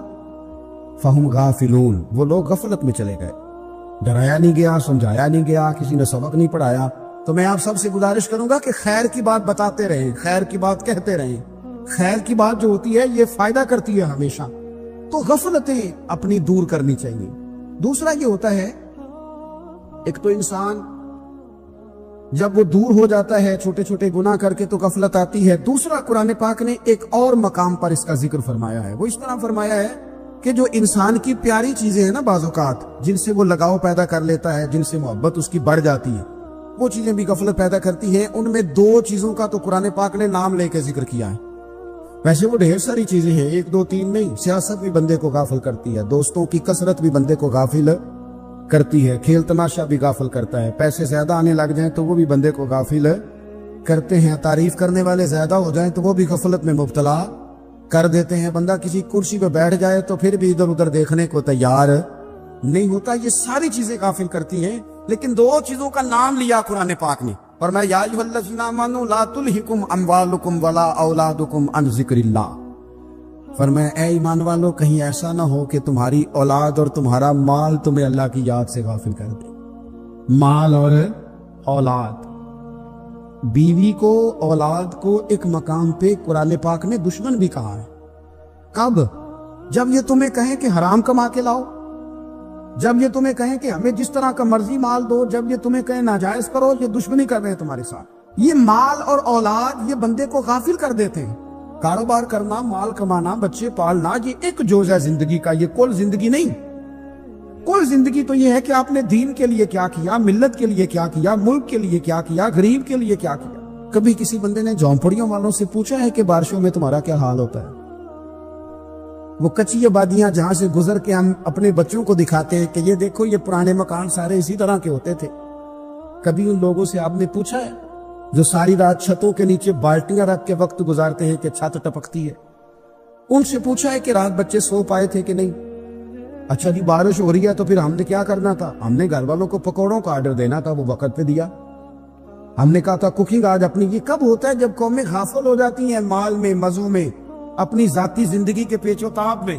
فَهُمْ غَافِلُونَ، وہ لوگ غفلت میں چلے گئے، ڈرایا نہیں گیا، سمجھایا نہیں گیا، کسی نے سبق نہیں پڑھایا۔ تو میں آپ سب سے گزارش کروں گا کہ خیر کی بات بتاتے رہیں، خیر کی بات کہتے رہیں۔ خیر کی بات جو ہوتی ہے یہ فائدہ کرتی ہے ہمیشہ، تو غفلتیں اپنی دور کرنی چاہیے۔ دوسرا یہ ہوتا ہے، ایک تو انسان جب وہ دور ہو جاتا ہے چھوٹے چھوٹے گناہ کر کے تو غفلت آتی ہے۔ دوسرا قرآن پاک نے ایک اور مقام پر اس کا ذکر فرمایا ہے، وہ اس طرح فرمایا ہے کہ جو انسان کی پیاری چیزیں ہیں نا، بعض اوقات جن سے وہ لگاؤ پیدا کر لیتا ہے، جن سے محبت اس کی بڑھ جاتی ہے، وہ چیزیں بھی غفلت پیدا کرتی ہیں۔ ان میں 2 چیزوں کا تو قرآن پاک نے نام لے کے ذکر کیا ہے۔ ویسے وہ ڈھیر ساری چیزیں ہیں، 1 2 3 نہیں۔ سیاست بھی بندے کو غافل کرتی ہے، دوستوں کی کثرت بھی بندے کو غافل کرتی ہے، کھیل تماشا بھی غافل کرتا ہے، پیسے زیادہ آنے لگ جائیں تو وہ بھی بندے کو غافل کرتے ہیں، تعریف کرنے والے زیادہ ہو جائیں تو وہ بھی غفلت میں مبتلا کر دیتے ہیں۔ بندہ کسی کرسی پہ بیٹھ جائے تو پھر بھی ادھر ادھر دیکھنے کو تیار نہیں ہوتا۔ یہ ساری چیزیں غافل کرتی ہیں، لیکن 2 چیزوں کا نام لیا قرآن پاک نے، فرمایا یا ایھا الذین آمنوا لا تلھکم اموالکم ولا اولادکم عن ذکر اللہ۔ فرمایا اے ایمان والو، کہیں ایسا نہ ہو کہ تمہاری اولاد اور تمہارا مال تمہیں اللہ کی یاد سے غافل کر دے۔ مال اور اولاد، بیوی کو، اولاد کو ایک مقام پہ قرآن پاک نے دشمن بھی کہا ہے۔ کب؟ جب یہ تمہیں کہیں کہ حرام کما کے لاؤ، جب یہ تمہیں کہیں کہ ہمیں جس طرح کا مرضی مال دو، جب یہ تمہیں کہیں ناجائز کرو، یہ دشمنی کر رہے ہیں تمہارے ساتھ۔ یہ مال اور اولاد یہ بندے کو غافل کر دیتے ہیں۔ کاروبار کرنا، مال کمانا، بچے پالنا، یہ ایک جزء ہے زندگی کا، یہ کل زندگی نہیں۔ کل زندگی تو یہ ہے کہ آپ نے دین کے لیے کیا کیا، ملت کے لیے کیا کیا، ملک کے لیے کیا کیا، غریب کے لیے کیا کیا۔ کبھی کسی بندے نے جھونپڑیوں والوں سے پوچھا ہے کہ بارشوں میں تمہارا کیا حال ہوتا ہے؟ وہ کچی آبادیاں جہاں سے گزر کے ہم اپنے بچوں کو دکھاتے ہیں کہ یہ دیکھو یہ پرانے مکان سارے اسی طرح کے ہوتے تھے۔ کبھی ان لوگوں سے آپ نے پوچھا ہے جو ساری رات چھتوں کے نیچے بالٹیاں رکھ کے وقت گزارتے ہیں کہ چھت ٹپکتی ہے؟ ان سے پوچھا ہے کہ رات بچے سو پائے تھے کہ نہیں؟ اچھا جی بارش ہو رہی ہے تو پھر ہم نے کیا کرنا تھا؟ ہم نے گھر والوں کو پکوڑوں کا آرڈر دینا تھا، وہ وقت پہ دیا۔ ہم نے کہا تھا کوکنگ آج اپنی۔ یہ کب ہوتا ہے؟ جب قومیں غافل ہو جاتی ہیں مال میں، مزوں میں، اپنی ذاتی زندگی کے پیچ و تاب میں۔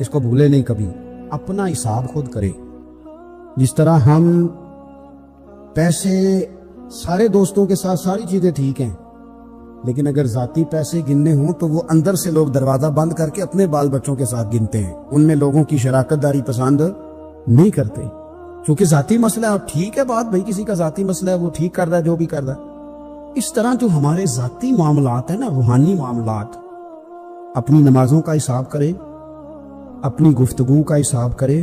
اس کو بھولے نہیں کبھی. اپنا حساب خود کرے. جس طرح ہم پیسے سارے دوستوں کے ساتھ ساری چیزیں ٹھیک ہیں, لیکن اگر ذاتی پیسے گننے ہوں تو وہ اندر سے لوگ دروازہ بند کر کے اپنے بال بچوں کے ساتھ گنتے ہیں. ان میں لوگوں کی شراکت داری پسند نہیں کرتے, چونکہ ذاتی مسئلہ ہے. ٹھیک ہے بات بھائی, کسی کا ذاتی مسئلہ ہے, وہ ٹھیک کر رہا ہے جو بھی کر رہا ہے. اس طرح جو ہمارے ذاتی معاملات ہیں نا, روحانی معاملات, اپنی نمازوں کا حساب کرے, اپنی گفتگو کا حساب کرے,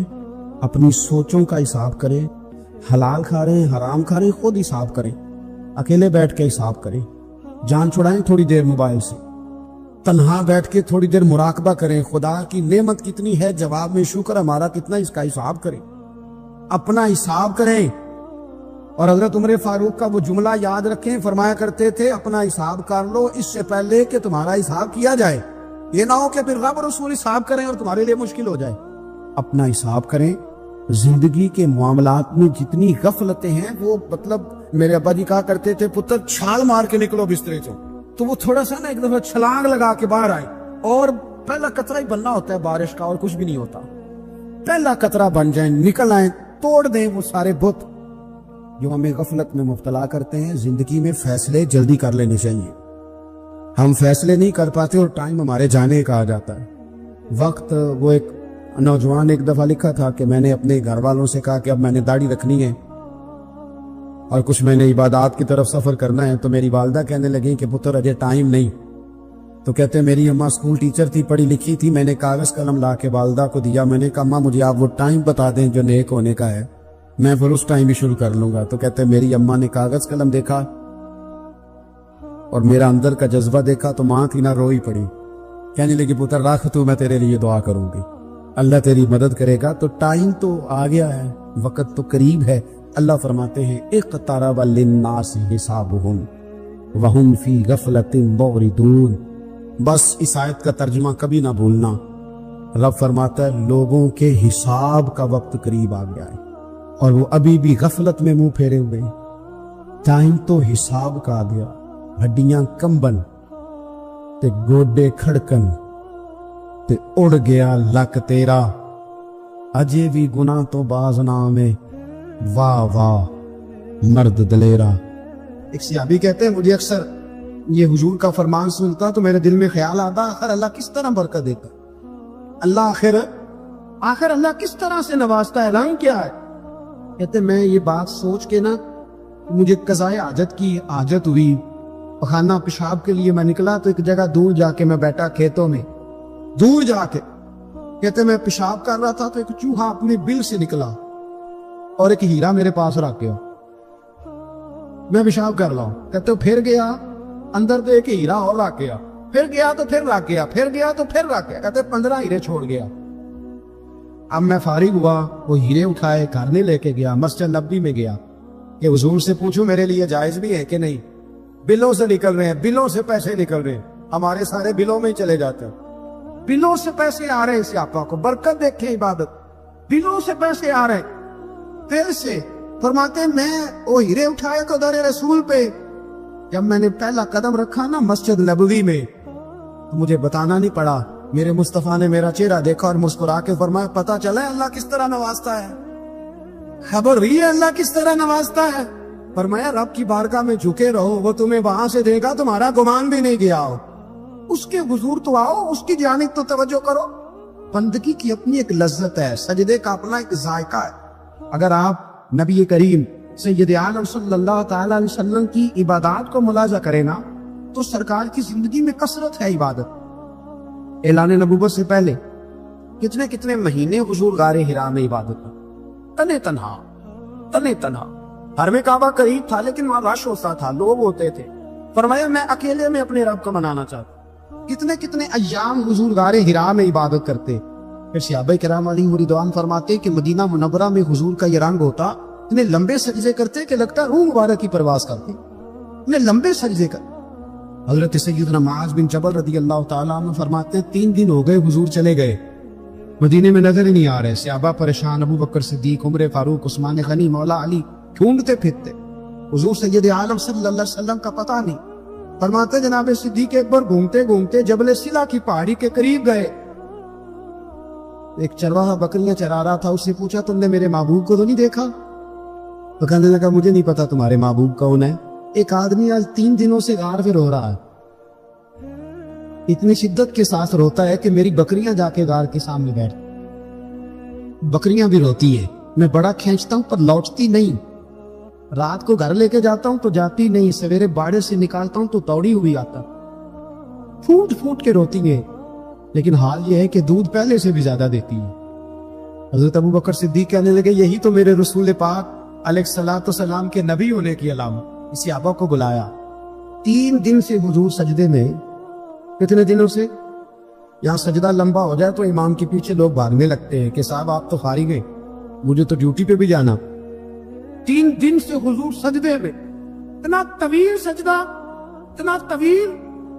اپنی سوچوں کا حساب کرے. حلال کھا رہے ہیں, حرام کھا رہے ہیں, خود حساب کریں. اکیلے بیٹھ کے حساب کریں. جان چھڑائیں تھوڑی دیر موبائل سے, تنہا بیٹھ کے تھوڑی دیر مراقبہ کریں. خدا کی نعمت کتنی ہے, جواب میں شکر ہمارا کتنا, اس کا حساب کریں. اپنا حساب کریں. اور حضرت عمر فاروق کا وہ جملہ یاد رکھیں, فرمایا کرتے تھے اپنا حساب کر لو اس سے پہلے کہ تمہارا حساب کیا جائے. یہ نہ ہو کہ پھر رب رسول حساب کریں اور تمہارے لیے مشکل ہو جائے. اپنا حساب کریں. زندگی کے معاملات میں جتنی غفلتیں ہیں, وہ مطلب میرے ابا جی کہا کرتے تھے پتر چھال مار کے نکلو بسترے سے, تو وہ تھوڑا سا نا ایک دفعہ چھلانگ لگا کے باہر آئے. اور پہلا قطرہ ہی بننا ہوتا ہے بارش کا, اور کچھ بھی نہیں ہوتا. پہلا قطرہ بن جائیں, نکل آئیں, توڑ دیں وہ سارے بت جو ہمیں غفلت میں مبتلا کرتے ہیں. زندگی میں فیصلے جلدی کر لینے چاہیے. ہم فیصلے نہیں کر پاتے اور ٹائم ہمارے جانے کا آ جاتا ہے. وقت, وہ ایک نوجوان ایک دفعہ لکھا تھا کہ میں نے اپنے گھر والوں سے کہا کہ اب میں نے داڑھی رکھنی ہے اور کچھ میں نے عبادات کی طرف سفر کرنا ہے. تو میری والدہ کہنے لگی کہ پتر اجے ٹائم نہیں. تو کہتے ہیں میری اماں اسکول ٹیچر تھی, پڑھی لکھی تھی. میں نے کاغذ قلم لا کے والدہ کو دیا. میں نے کہا اماں مجھے آپ وہ ٹائم بتا دیں جو نیک ہونے کا ہے, میں پھر اس ٹائم بھی شروع کر لوں گا. تو کہتے ہیں میری اماں نے کاغذ قلم دیکھا اور میرا اندر کا جذبہ دیکھا تو ماں تھی نہ روئی پڑی. کہنے لگی پتر رکھ تو, میں تیرے لیے دعا کروں گی, اللہ تیری مدد کرے گا. تو ٹائم تو آ گیا ہے, وقت تو قریب ہے. اللہ فرماتے ہیں اقترب للناس حسابهم وهم فی غفلۃ معرضون. بس اس آیت کا ترجمہ کبھی نہ بھولنا. رب فرماتا ہے لوگوں کے حساب کا وقت قریب آ گیا ہے اور وہ ابھی بھی غفلت میں منہ پھیرے ہوئے. ٹائم تو حساب کا آ گیا. ہڈیاں کمبن تے گوڈے کھڑکن تے اڑ گیا لک تیرا, اجے بھی گناہ تو باز نام ہے, واہ واہ مرد دلیرا. ایک صحابی کہتے ہیں مجھے اکثر یہ حضور کا فرمان سنتا تو میرے دل میں خیال آتا آخر اللہ کس طرح برکت دیتا, اللہ آخر اللہ کس طرح سے نوازتا ہے, رنگ کیا ہے. کہتے میں یہ بات سوچ کے نا مجھے قضائے حاجت کی حاجت ہوئی. پخانہ پیشاب کے لیے میں نکلا تو ایک جگہ دور جا کے میں بیٹھا کھیتوں میں, دور جا کے. کہتے میں پیشاب کر رہا تھا تو ایک چوہا اپنے بل سے نکلا اور ایک ہیرا میرے پاس رکھ گیا. میں پیشاب کر رہا ہوں. کہتے پھر گیا اندر تو ایک ہیرا اور رکھ گیا, پھر گیا تو پھر رکھ گیا, پھر گیا تو پھر رکھ گیا. کہتے 15 ہیرے چھوڑ گیا. اب میں فارغ ہوا, وہ ہیرے اٹھائے گھر نہیں لے کے گیا, مسجد نبوی میں گیا کہ حضور سے پوچھوں میرے لیے جائز بھی ہے کہ نہیں. بلوں سے نکل رہے ہیں, بلوں سے پیسے نکل رہے ہیں, ہمارے سارے بلوں میں ہی چلے جاتے ہیں. بلوں سے پیسے آ رہے ہیں, سیاپا کو برکت دیکھیں عبادت, بلوں سے پیسے آ رہے ہیں. پھر سے فرماتے ہیں میں وہ ہیرے اٹھائے تو در رسول پہ جب میں نے پہلا قدم رکھا نا مسجد نبوی میں, تو مجھے بتانا نہیں پڑا, میرے مصطفیٰ نے میرا چہرہ دیکھا اور مسکرا کے فرمایا پتا چلا ہے اللہ کس طرح نوازتا ہے, خبر رہی ہے اللہ کس طرح نوازتا ہے. فرمایا رب کی بارگاہ میں جھکے رہو, وہ تمہیں وہاں سے دے گا تمہارا گمان بھی نہیں گیا ہو. اس کے حضور تو آؤ, اس کی جانب تو توجہ کرو. بندگی کی اپنی ایک لذت ہے, سجدے کا اپنا ایک ذائقہ ہے. اگر آپ نبی کریم سید عالم صلی اللہ تعالی علیہ وسلم کی عبادات کو ملاحظہ کریں نا تو سرکار کی زندگی میں کثرت ہے عبادت. اعلان نبوت سے پہلے کتنے کتنے مہینے حضور غار حرا میں عبادت تنے تنہا. ہر میں کعبہ قریب تھا لیکن وہاں رش ہوتا تھا, لوگ ہوتے تھے. فرمایا میں اکیلے میں اپنے رب کو منانا چاہتا. کتنے کتنے ایام حضور غار حرا میں عبادت کرتے. پھر صحابہ کرام علیہم رضوان فرماتے کہ مدینہ منورہ میں حضور کا یہ رنگ ہوتا, اتنے لمبے سجدے کرتے کہ لگتا روح مبارک کی پرواز کرتے, اتنے لمبے سجدے کر. حضرت سیدنا معاذ بن جبل رضی اللہ تعالیٰ عنہ فرماتے 3 دن ہو گئے حضور چلے گئے, مدینے میں نظر ہی نہیں آ رہے. صحابہ پریشان, ابو بکر صدیق, عمر فاروق, عثمان غنی, مولا علی ڈھونڈتے پھرتے. حضور سید عالم صلی اللہ علیہ وسلم کا پتہ نہیں. فرماتے جناب صدیق اکبر گھومتے گھومتے جبل سلا کی پہاڑی کے قریب گئے. ایک چرواہا بکریاں چرا رہا تھا, اس سے پوچھا تم نے میرے محبوب کو تو نہیں دیکھا؟ تو کہنے لگا مجھے نہیں پتا تمہارے محبوب کون ہے. ایک آدمی آج 3 دنوں سے غار پہ رو رہا ہے, اتنی شدت کے ساتھ روتا ہے کہ میری بکریاں جا کے غار کے سامنے بیٹھ, بکریاں بھی روتی ہے, میں بڑا کھینچتا ہوں پر لوٹتی نہیں, رات کو گھر لے کے جاتا ہوں تو جاتی نہیں, سویرے باڑے سے نکالتا ہوں تو دوڑی ہوئی آتا, پھوٹ پھوٹ کے روتی ہے, لیکن حال یہ ہے کہ دودھ پہلے سے بھی زیادہ دیتی ہے. حضرت ابو بکر صدیق کہنے لگے یہی تو میرے رسول پاک علیہ الصلوۃ والسلام کے نبی ہونے کی علامت. اس صحابہ کو بلایا, 3 دن سے حضور سجدے میں. کتنے دنوں سے؟ یہاں سجدہ لمبا ہو جائے تو امام کے پیچھے لوگ بھاگنے لگتے ہیں کہ صاحب آپ تو فارغ ہیں, مجھے تو ڈیوٹی پہ بھی جانا. 3 دن سے حضور سجدے میں, اتنا طویل سجدہ, اتنا طویل.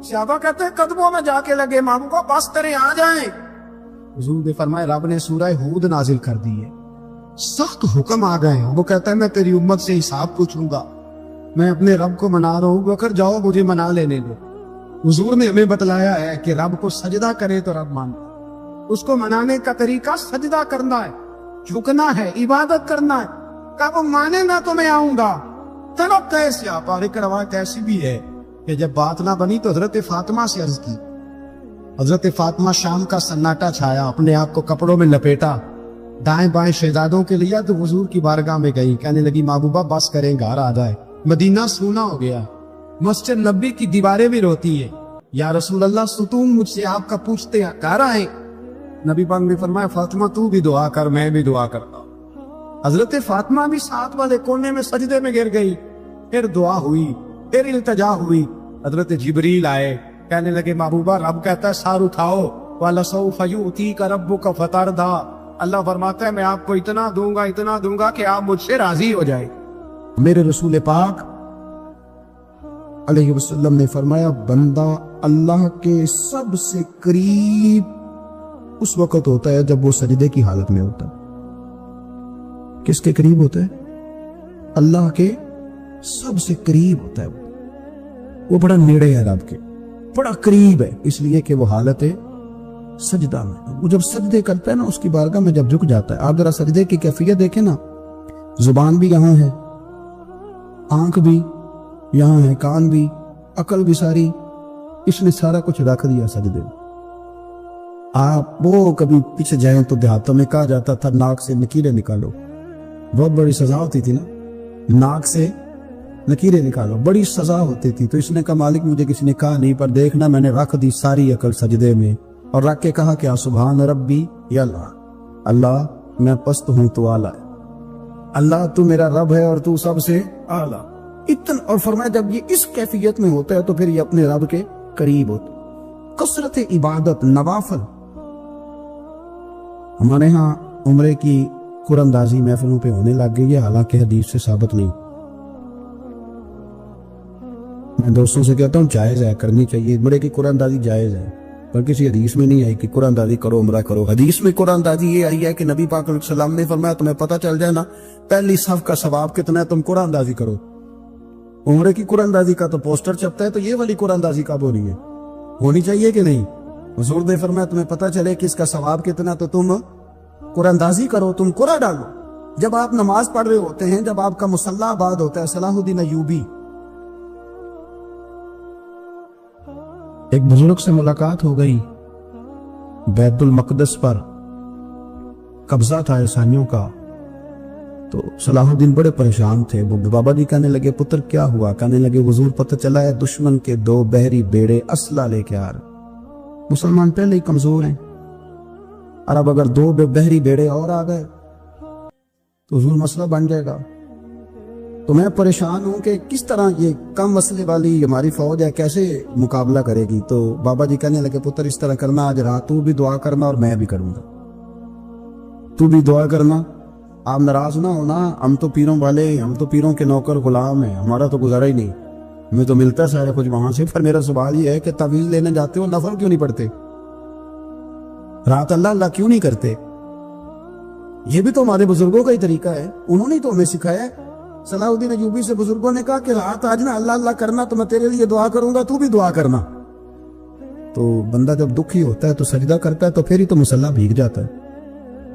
صحابہ کہتے ہیں قدموں میں جا کے لگے امام کو, بس کریں آ جائیں. حضور نے فرمایا رب نے سورہ ہود نازل کر دی ہے, سخت حکم آ گئے. وہ کہتا ہے میں تیری امت سے حساب پوچھوں گا, میں اپنے رب کو منا رہا ہوں. بکر جاؤ مجھے منا لینے دو. حضور نے ہمیں بتلایا ہے کہ رب کو سجدہ کرے تو رب مانتا, اس کو منانے کا طریقہ سجدہ کرنا ہے, جھکنا ہے, عبادت کرنا ہے. کب مانے نہ تو میں آؤں گا. چلو کیسے آپ ایک روایت ایسی بھی ہے کہ جب بات نہ بنی تو حضرت فاطمہ سے عرض کی. حضرت فاطمہ شام کا سناٹا چھایا, اپنے آپ کو کپڑوں میں لپیٹا, دائیں بائیں شہزادوں کے لیا تو حضور کی بارگاہ میں گئی. کہنے لگی محبوبہ بس کریں گھر آ جائے, مدینہ سونا ہو گیا, مسجد نبی کی دیواریں بھی روتی ہے. یا رسول اللہ ستون مجھ سے آپ کا پوچھتے ہیں کہہ رہا ہے. نبی پاک نے فرمایا فاطمہ تو بھی دعا کر, میں بھی دعا کرتا ہوں. حضرت فاطمہ بھی ساتھ والے کونے میں سجدے میں گر گئی. پھر دعا ہوئی, پھر التجا ہوئی. حضرت جبریل آئے, کہنے لگے محبوبہ رب کہتا ہے سار اٹھاؤ, وَلَسَوْفَ يُؤْتِيكَ رَبُّكَ فَتَرْضَىٰ. اللہ فرماتا ہے میں آپ کو اتنا دوں گا کہ آپ مجھ سے راضی ہو جائے. میرے رسول پاک علیہ وسلم نے فرمایا بندہ اللہ کے سب سے قریب اس وقت ہوتا ہے جب وہ سجدے کی حالت میں ہوتا ہے. کس کے قریب ہوتا ہے؟ اللہ کے سب سے قریب ہوتا ہے. وہ بڑا نیڑے ہے رب کے, بڑا قریب ہے, اس لیے کہ وہ حالت ہے سجدہ میں. وہ جب سجدے کرتا ہے نا, اس کی بارگاہ میں جب جھک جاتا ہے. آپ ذرا سجدے کی کیفیت دیکھیں نا, زبان بھی یہاں ہے, آنکھ بھی یہاں ہے, کان بھی, عقل بھی ساری, اس نے سارا کچھ رکھ دیا سجدے میں. آپ وہ کبھی پیچھے جائیں تو دیہاتوں میں کہا جاتا تھا ناک سے نکیریں نکالو, بہت بڑی سزا ہوتی تھی نا, ناک سے نکیریں نکالو, بڑی سزا ہوتی تھی. تو اس نے کہا مالک مجھے کسی نے کہا نہیں, پر دیکھنا میں نے رکھ دی ساری عقل سجدے میں, اور رکھ کے کہا کیا سبحان ربی یا اللہ, اللہ میں پست ہوں تو اعلیٰ ہے, اللہ تو میرا رب ہے اور تو سب سے اعلیٰ. اتنا, اور فرمایا جب یہ اس کیفیت میں ہوتا ہے تو پھر یہ اپنے رب کے قریب ہوتا. کثرت عبادت, نوافل. ہمارے ہاں عمرے کی قراندازی محفلوں پہ ہونے لگ گئی ہے, حالانکہ حدیث سے ثابت نہیں. میں دوستوں سے کہتا ہوں جائز ہے, کرنی چاہیے, عمرے کی قراندازی جائز ہے, پر کسی حدیث میں نہیں آئی کہ قراندازی کرو عمرہ کرو. حدیث میں قراندازی یہ آئی ہے کہ نبی پاک علیہ السلام نے فرمایا تمہیں پتہ چل جائے نا پہلی صف کا ثواب کتنا ہے, تم قراندازی کرو. عمرے کی قراندازی کا تو پوسٹر چھپتا ہے, تو یہ والی قراندازی کب ہو رہی ہے؟ ہونی چاہیے کہ نہیں؟ حضور نے فرمایا تمہیں پتہ چلے کہ اس کا ثواب کتنا, تو تم قراندازی کرو, تم قرآن ڈالو. جب آپ نماز پڑھ رہے ہوتے ہیں, جب آپ کا مصلی آباد ہوتا ہے, صلاح الدین ایوبی ایک بزرگ سے ملاقات ہو گئی, بیت المقدس پر قبضہ تھا عیسائیوں کا. تو صلاح الدین بڑے پریشان تھے. وہ بابا جی کہنے لگے پتر کیا ہوا؟ کہنے لگے حضور پتہ چلا ہے دشمن کے 2 بحری بیڑے اسلحہ لے کے آ رہے, مسلمان پہلے ہی کمزور ہیں, اور اب اگر 2 بحری بیڑے اور آ گئے تو حضور مسئلہ بن جائے گا. تو میں پریشان ہوں کہ کس طرح یہ کم مسئلے والی ہماری فوج ہے کیسے مقابلہ کرے گی. تو بابا جی کہنے لگے پتر اس طرح کرنا, آج رات تو بھی دعا کرنا اور میں بھی کروں گا, تو بھی دعا کرنا. آپ ناراض نہ ہونا, ہم تو پیروں والے, ہم تو پیروں کے نوکر غلام ہیں, ہمارا تو گزارا ہی نہیں, ہمیں تو ملتا ہے سارا کچھ وہاں سے. پر میرا سوال یہ ہے کہ تعویذ لینے جاتے ہو, نفل کیوں نہیں پڑھتے, رات اللہ اللہ کیوں نہیں کرتے؟ یہ بھی تو ہمارے بزرگوں کا ہی طریقہ ہے, انہوں نے تو ہمیں سکھایا ہے. صلاح الدین ایوبی سے بزرگوں نے کہا کہ رات آج نا اللہ اللہ کرنا, تو میں تیرے لیے دعا کروں گا, تو بھی دعا کرنا. تو بندہ جب دکھی ہوتا ہے تو سجدہ کرتا ہے, تو پھر ہی تو مصلی بھیگ جاتا ہے.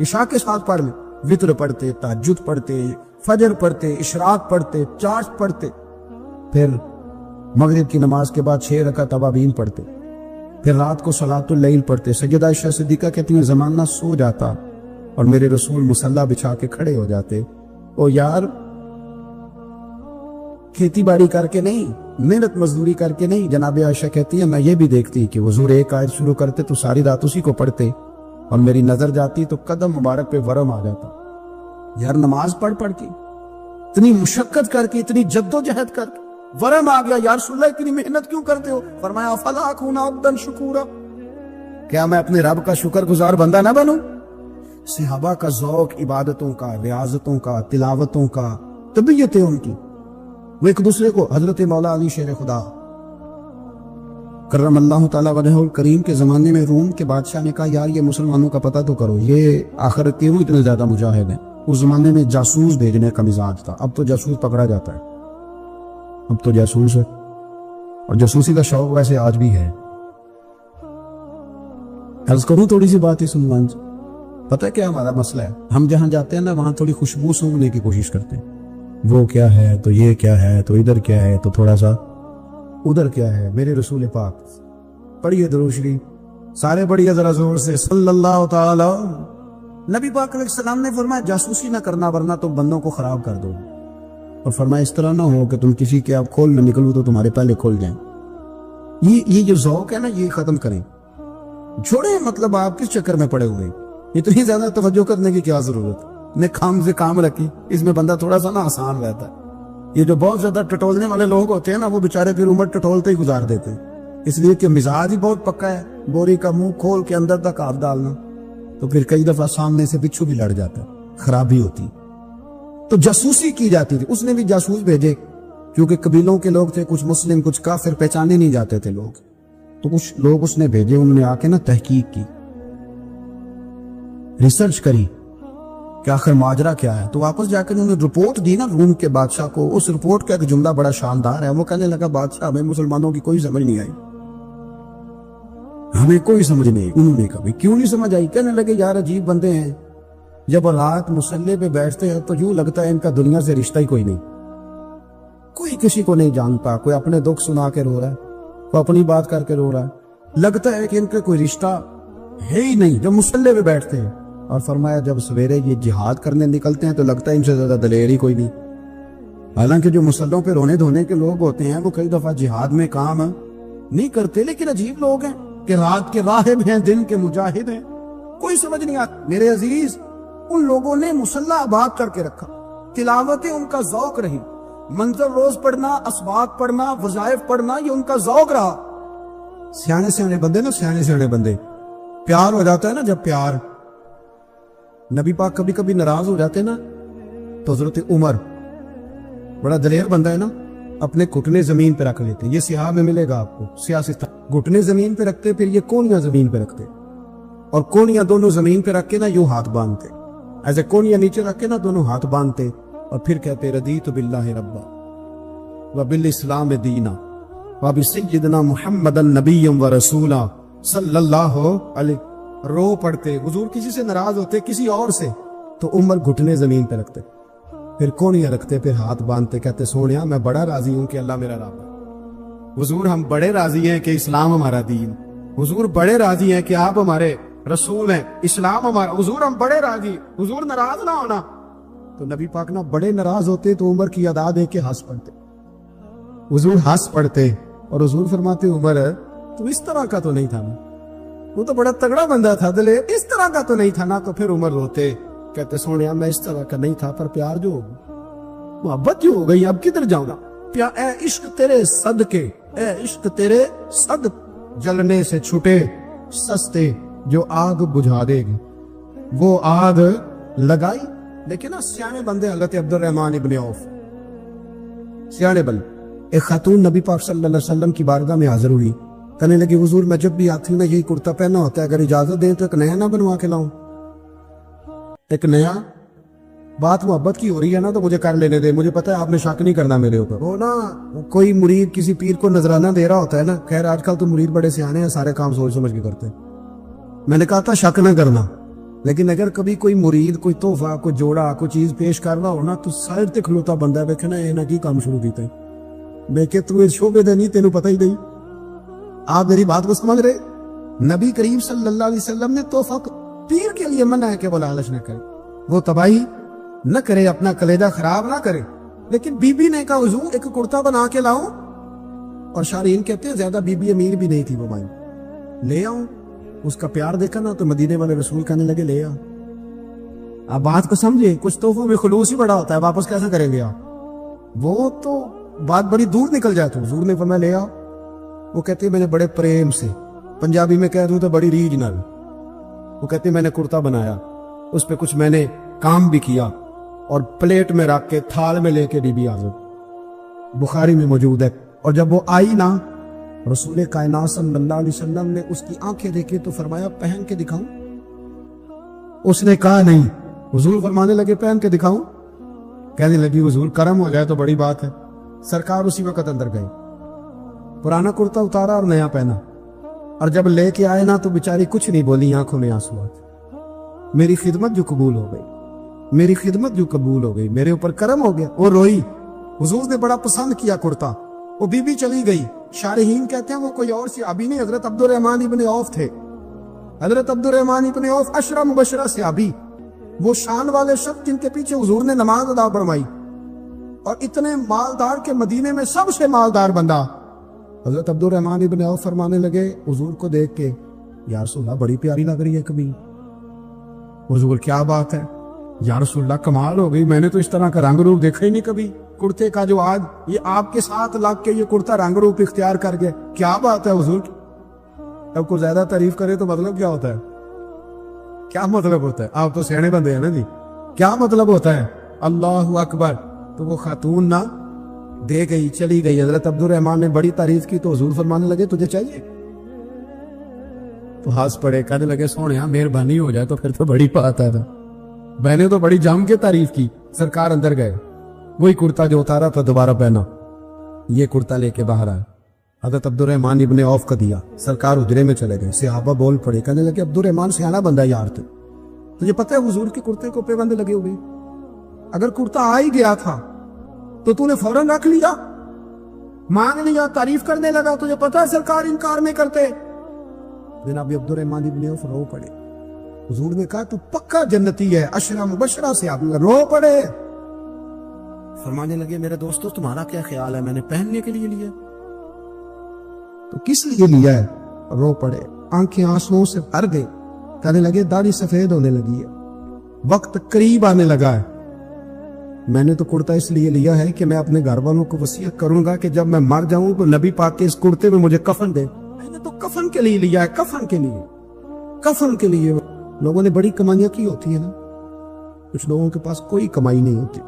عشاء کے ساتھ پڑھ لیں، وطر پڑھتے، تہجد پڑھتے، فجر پڑھتے، اشراق پڑھتے، چاشت پڑھتے، پھر مغرب کی نماز کے بعد 6 رکعت اوابین پڑھتے، پھر رات کو صلاۃ اللیل پڑھتے۔ سیدہ عائشہ صدیقہ کہتی ہیں زمانہ سو جاتا اور میرے رسول مصلی بچھا کے کھڑے ہو جاتے۔ او یار، کھیتی باڑی کر کے نہیں، محنت مزدوری کر کے نہیں۔ جناب عائشہ کہتی ہے میں یہ بھی دیکھتی کہ حضور ایک آیت شروع کرتے تو ساری رات اسی کو پڑھتے، اور میری نظر جاتی تو قدم مبارک پہ ورم آ جاتا۔ یار نماز پڑھ کے، اتنی مشقت کر کے، اتنی جد و جہد کر کے ورم آ گیا، یا رسول اللہ اتنی محنت کیوں کرتے ہو؟ فرمایا افلا اکون عبدا شکورا، کیا میں اپنے رب کا شکر گزار بندہ نہ بنوں؟ صحابہ کا ذوق عبادتوں کا، ریاضتوں کا، تلاوتوں کا، طبیعتیں ان کی، وہ ایک دوسرے کو، حضرت مولا علی شیر خدا کرم اللہ تعالیٰ وجہہ الکریم کے زمانے میں روم کے بادشاہ نے کہا یار یہ مسلمانوں کا پتہ تو کرو، یہ آخر کیوں اتنے زیادہ مجاہد ہیں؟ اس زمانے میں جاسوس بھیجنے کا مزاج تھا، اب تو جاسوس پکڑا جاتا ہے، اب تو جاسوس ہے، اور جاسوسی کا شوق ویسے آج بھی ہے۔ عرض کروں تھوڑی سی بات ہے سلمان سے، پتہ ہے کیا ہمارا مسئلہ ہے؟ ہم جہاں جاتے ہیں نا وہاں تھوڑی خوشبو سونگنے کی کوشش کرتے ہیں، وہ کیا ہے تو یہ کیا ہے تو ادھر کیا ہے تو تھوڑا سا ادھر کیا ہے۔ میرے رسول پاک پڑھیے درود شریف، سارے پڑھیے ذرا زور سے، صلی اللہ تعالی۔ نبی پاک علیہ السلام نے فرمایا جاسوسی نہ کرنا ورنہ تم بندوں کو خراب کر دو، اور فرمایا اس طرح نہ ہو کہ تم کسی کے آپ کھول نہ نکلو تو تمہارے پہلے کھول جائیں۔ یہ جو ذوق ہے نا یہ ختم کریں، چھوڑیں، مطلب آپ کس چکر میں پڑے ہوئے، اتنی زیادہ توجہ کرنے کی کیا ضرورت؟ نے کام سے کام رکھی، اس میں بندہ تھوڑا سا نا آسان رہتا ہے۔ یہ جو بہت زیادہ ٹٹولنے والے لوگ ہوتے ہیں نا وہ بےچارے پھر عمر ٹٹولتے ہی گزار دیتے ہیں، اس لیے کہ مزاج ہی بہت پکا ہے، بوری کا منہ کھول کے اندر تک ہاتھ ڈالنا، تو پھر کئی دفعہ سامنے سے پچھو بھی لڑ جاتا ہے، خرابی ہوتی۔ تو جاسوسی کی جاتی تھی، اس نے بھی جاسوس بھیجے، کیونکہ قبیلوں کے لوگ تھے، کچھ مسلم کچھ کافر، پہچانے نہیں جاتے تھے لوگ، تو کچھ لوگ اس نے بھیجے، انہوں نے آ کے نا تحقیق کی، ریسرچ کری کہ آخر ماجرا کیا ہے، تو واپس جا کے انہوں نے رپورٹ دی نا روم کے بادشاہ کو۔ اس رپورٹ کا ایک جملہ بڑا شاندار ہے، وہ کہنے لگا بادشاہ ہمیں مسلمانوں کی کوئی سمجھ نہیں آئی، ہمیں کوئی سمجھ نہیں آئی۔ انہوں نے کہا کیوں نہیں سمجھ آئی؟ کہنے لگے یار عجیب بندے ہیں، جب رات مسلح پہ بیٹھتے ہیں تو یوں لگتا ہے ان کا دنیا سے رشتہ ہی کوئی نہیں، کوئی کسی کو نہیں جانتا، کوئی اپنے دکھ سنا کے رو رہا ہے، کوئی اپنی بات کر کے رو رہا ہے، لگتا ہے کہ ان کا کوئی رشتہ ہے ہی نہیں جب مسلح پہ بیٹھتے ہیں۔ اور فرمایا جب سویرے یہ جہاد کرنے نکلتے ہیں تو لگتا ہے ان سے زیادہ دلیر ہی کوئی نہیں، حالانکہ جو مسلحوں پہ رونے دھونے کے لوگ ہوتے ہیں وہ کئی دفعہ جہاد میں کام نہیں کرتے، لیکن عجیب لوگ ہیں کہ رات کے راہب ہیں، دن کے مجاہد ہیں، کوئی سمجھ نہیں آتی۔ میرے عزیز، ان لوگوں نے مسلح آباد کر کے رکھا، تلاوتیں ان کا ذوق رہی، منظر روز پڑھنا، اسباق پڑھنا، وظائف پڑھنا، یہ ان کا ذوق رہا۔ سیانے سیانے بندے نا، سیانے سیانے بندے، پیار ہو جاتا ہے نا، جب پیار، نبی پاک کبھی کبھی ناراض ہو جاتے نا تو حضرت عمر بڑا دلیر بندہ ہے نا، اپنے گھٹنے زمین پہ رکھ لیتے، یہ سیاہ میں ملے گا آپ کو، سیاست گھٹنے زمین پہ رکھتے، پھر یہ کونیاں زمین پہ رکھتے، اور کونیاں دونوں زمین پہ رکھ کے نا یوں ہاتھ باندھتے، ایسے کونیاں نیچے رکھ کے نا دونوں ہاتھ باندھتے، اور پھر کہتے رضیت باللہ ربا وبالاسلام دینا وبسیدنا محمد نبی و رسولا صلی اللہ علیہ، رو پڑتے۔ حضور کسی سے ناراض ہوتے، کسی اور سے، تو عمر گھٹنے زمین پہ رکھتے، پھر کونیاں رکھتے، پھر ہاتھ باندھتے، کہتے سونیا میں بڑا راضی ہوں کہ اللہ میرا رب ہے، حضور ہم بڑے راضی ہیں کہ اسلام ہمارا دین، حضور بڑے راضی ہیں کہ آپ ہمارے رسول ہیں، اسلام ہمارا، حضور ہم بڑے راضی، حضور ناراض نہ ہونا۔ تو نبی پاک نا بڑے ناراض ہوتے تو عمر کی ادا دے کے ہنس پڑتے، حضور ہنس پڑتے، اور حضور فرماتے عمر تو اس طرح کا تو نہیں تھا نا، وہ تو بڑا تگڑا بندہ تھا دلیر، اس طرح کا تو نہیں تھا نا۔ تو پھر عمر روتے، کہتے سونیا میں اس طرح کا نہیں تھا، پر پیار جو ہو گئی، محبت جو ہو گئی، اب کدھر جاؤں گا، اے عشق تیرے صدقے، اے عشق تیرے صد جلنے سے چھٹے سستے، جو آگ بجھا دے گی وہ آگ لگائی۔ لیکن نا سیانے بندے، حضرت عبد الرحمن ابن عوف سیانے بندے، ایک خاتون نبی پاک صلی اللہ علیہ وسلم کی بارگاہ میں حاضر ہوئی، کہنے لگی حضور میں جب بھی آتی ہوں نا یہی کرتا پہنا ہوتا ہے، اگر اجازت دیں تو ایک نیا نہ بنوا کے لاؤں، ایک نیا، بات محبت کی ہو رہی ہے نا تو مجھے کر لینے دے، مجھے پتا ہے آپ نے شک نہیں کرنا میرے اوپر۔ وہ نا کوئی مرید کسی پیر کو نذرانہ دے رہا ہوتا ہے نا، خیر آج کل تو مرید بڑے سیانے ہیں، سارے کام سوچ سمجھ کے کرتے ہیں، میں نے کہا تھا شک نہ کرنا، لیکن اگر کبھی کوئی مرید کوئی تحفہ کوئی جوڑا کوئی چیز پیش کرنا ہو نا تو سائڈ تے کھلوتا بندہ ہے ویکھنا یہ نہ کی کام شروع کیتا ہے میں کہ تو اس شعبے دے نہیں تینوں پتہ ہی نہیں. آپ میری بات کو سمجھ رہے؟ نبی کریم صلی اللہ علیہ وسلم نے تحفہ پیر کے لیے منع ہے کہ وہ لالچ نہ کرے, وہ تباہی نہ کرے, اپنا کلیجہ خراب نہ کرے. لیکن بی بی نے کہا حضور ایک کرتا بنا کے لاؤ, اور شارعین کہتے ہیں زیادہ بی بی امیر بھی نہیں تھی وہ بھائی, لے آؤں. اس کا پیار دیکھا نا تو مدینے والے رسول کہنے لگے لے آ. آپ بات کو سمجھے, کچھ تحفوں میں خلوص ہی بڑا ہوتا ہے, واپس کیسے کریں گے آپ؟ وہ تو بات بڑی دور نکل جاتی. حضور نے فرمایا لے آ. وہ کہتے ہیں میں نے بڑے پریم سے, پنجابی میں کہہ دوں تو بڑی ریجنل, وہ کہتے ہیں میں نے کرتا بنایا, اس پہ کچھ میں نے کام بھی کیا, اور پلیٹ میں رکھ کے تھال میں لے کے بی بی آزم, بخاری میں موجود ہے. اور جب وہ آئی نا رسول کائنات صلی اللہ علیہ وسلم نے اس کی آنکھیں دیکھی تو فرمایا پہن کے دکھاؤں؟ اس نے کہا نہیں. حضور فرمانے لگے پہن کے دکھاؤں؟ کہنے لگی حضور کرم ہو جائے تو بڑی بات ہے. سرکار اسی وقت اندر گئے, پرانا کرتا اتارا اور نیا پہنا, اور جب لے کے آئے نا تو بیچاری کچھ نہیں بولی, آنکھوں میں آنسو آتے. میری خدمت جو قبول ہو گئی, میری خدمت جو قبول ہو گئی, میرے اوپر کرم ہو گیا. وہ روئی. حضور نے بڑا پسند کیا کرتا. وہ بی بی چلی گئی. شارحین کہتے ہیں وہ کوئی اور صحابی نہیں, حضرت عبد الرحمن ابن عوف تھے. حضرت عبد الرحمن ابن عوف عشرہ مبشرہ صحابی, وہ شان والے شخص جن کے پیچھے حضور نے نماز ادا فرمائی, اور اتنے مالدار کے مدینے میں سب سے مالدار بندہ. حضرت عبد الرحمن ابن عوف فرمانے لگے حضور کو دیکھ کے یا رسول اللہ بڑی پیاری لگ رہی ہے کبھی. حضور کیا بات ہے یا رسول اللہ, کمال ہو گئی, میں نے تو اس طرح کا رنگ روپ دیکھا ہی نہیں کبھی. کرتے کا جو آج یہ آپ کے ساتھ لگ کے یہ کرتا رنگ روپ اختیار کر گئے, کیا بات ہے حضور. اب کو زیادہ تعریف کرے تو مطلب کیا ہوتا ہے؟ کیا مطلب ہوتا ہے؟ آپ تو سیانے بندے ہیں نا جی, کیا مطلب ہوتا ہے؟ اللہ اکبر. تو وہ خاتون نہ دے گئی, چلی گئی. حضرت عبد الرحمن نے بڑی تعریف کی تو حضور فرمانے لگے تجھے چاہیے؟ تو ہاتھ پڑے, کہنے لگے سونے مہربانی ہو جائے تو پھر تو بڑی بات ہے. میں نے تو بڑی جم کے تعریف کی. سرکار اندر گئے, وہی کرتا جو اتارا تھا دوبارہ پہنا, یہ کرتا لے کے باہر آیا. حضرت عبد الرحمن ابن عوف کا دیا. سرکار حجرے میں چلے گئے. صحابہ بول پڑے, کہنے لگے عبد الرحمن سیانا بندہ یار تھے, تجھے پتہ ہے حضور کے کرتے کو پے بندے لگے ہوئے, اگر کرتا آ ہی گیا تھا تو تو نے فوراً رکھ لیا, مانگ لیا, تعریف کرنے لگا, تجھے پتہ ہے سرکار انکار نہیں کرتے. جناب عبد الرحمن ابن عوف رو پڑے. حضور نے کہا تو پکا جنتی ہے, عشرہ مبشرہ سے آپ رو پڑے. فرمانے لگے میرے دوستو تمہارا کیا خیال ہے, میں نے پہننے کے لیے لیا تو کس لیے لیا ہے؟ رو پڑے, آنکھیں آنسوؤں سے بھر گئی. کہنے لگے داڑھی سفید ہونے لگی ہے, وقت قریب آنے لگا ہے, میں نے تو کرتا اس لیے لیا ہے کہ میں اپنے گھر والوں کو وصیت کروں گا کہ جب میں مر جاؤں تو نبی پاک کے اس کرتے میں مجھے کفن دے. میں نے تو کفن کے لیے لیا ہے, کفن کے لیے, کفن کے لیے. لوگوں نے بڑی کمائیاں کی ہوتی ہیں نا, کچھ لوگوں کے پاس کوئی کمائی نہیں ہوتی.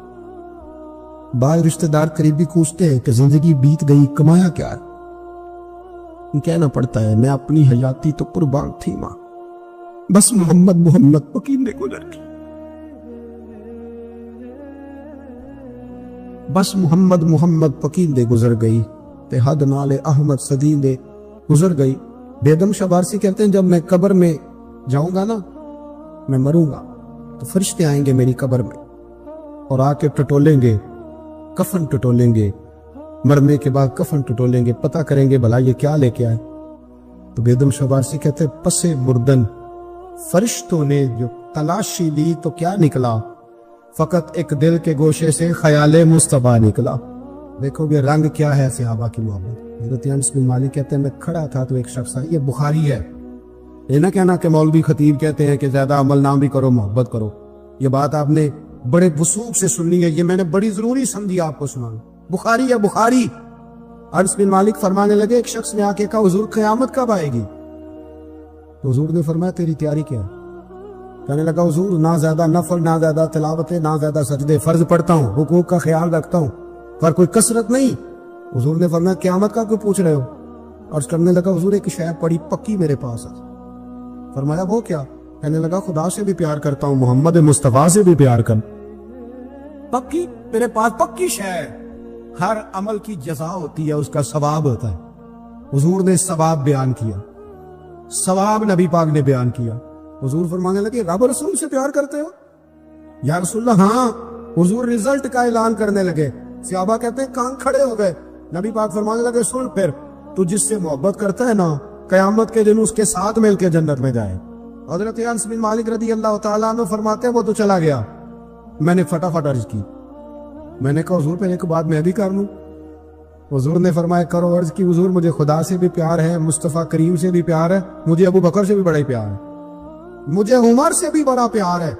بعض رشتہ دار قریبی پوچھتے ہیں کہ زندگی بیت گئی کمایا کیا ہے؟ کہنا پڑتا ہے میں اپنی حیاتی تو قربان تھی ماں, بس محمد پکیندے گزر گئی, بس محمد پکیندے گزر گئی, تے حد نال احمد صدیندے گزر گئی. بیدم شبارسی کہتے ہیں جب میں قبر میں جاؤں گا نا, میں مروں گا تو فرشتے آئیں گے میری قبر میں اور آ کے ٹٹولیں گے, کفن ٹٹولیں گے, مرنے کے بعد کفن ٹٹولیں گے, پتہ کریں گے بھلا یہ کیا لے کے آئے. تو بیدم شبارسی کہتے ہیں پسے مردن فرشتوں نے جو تلاشی لی تو کیا نکلا, فقط ایک دل کے گوشے سے خیال مصطفیٰ نکلا. دیکھو گے رنگ کیا ہے صحابہ کی محبت. حضرت انس بن مالک کہتے ہیں میں کھڑا تھا تو ایک شخص آیا, یہ بخاری ہے, یہ نہ کہنا کہ مولوی خطیب کہتے ہیں کہ زیادہ عمل نہ بھی کرو محبت کرو. یہ بات آپ نے بڑے وثوق سے سننی ہے, یہ میں نے بڑی ضروری سمجھی آپ کو سنانا. بخاری ہے بخاری. انس بن مالک فرمانے لگے ایک شخص نے آ کے کہا حضور قیامت کب آئے گی؟ تو حضور نے فرمایا تیری تیاری کیا ہے؟ کہنے لگا حضور نہ زیادہ نفل, نہ زیادہ تلاوتیں, نہ زیادہ سجدے, فرض پڑھتا ہوں, حقوق کا خیال رکھتا ہوں, پر کوئی کثرت نہیں. حضور نے فرمایا قیامت کا کیوں پوچھ رہے ہو؟ اور کرنے لگا حضور ایک شے پڑی پکی میرے پاس ہے. فرمایا وہ کیا؟ کہنے لگا خدا سے بھی پیار کرتا ہوں, محمد مصطفیٰ سے بھی پیار کر. پکی میرے پاس پکی شے ہے. ہر عمل کی جزا ہوتی ہے, اس کا ثواب ہوتا ہے. حضور نے ثواب بیان کیا, ثواب نبی پاک نے بیان کیا. حضور فرمانے لگے رب رسول سے پیار کرتے ہو؟ یا رسول اللہ ہاں. حضور رزلٹ کا اعلان کرنے لگے. صحابہ کہتے ہیں کان کھڑے ہو گئے. نبی پاک فرمانے لگے سن پھر تو جس سے محبت کرتا ہے نا قیامت کے دن اس کے ساتھ مل کے جنت میں جائے. حضرت انس بن مالک رضی اللہ تعالیٰ عنہ فرماتے ہیں وہ تو چلا گیا. میں نے فٹافٹ عرض کی. میں نے کہا حضور پہ ایک بات میں بھی کر لوں. حضور نے فرمایا کرو. عرض کی حضور مجھے خدا سے بھی پیار ہے, مصطفیٰ کریم سے بھی پیار ہے, مجھے ابو بکر سے بھی بڑا ہی پیار ہے, مجھے عمر سے بھی بڑا پیار ہے.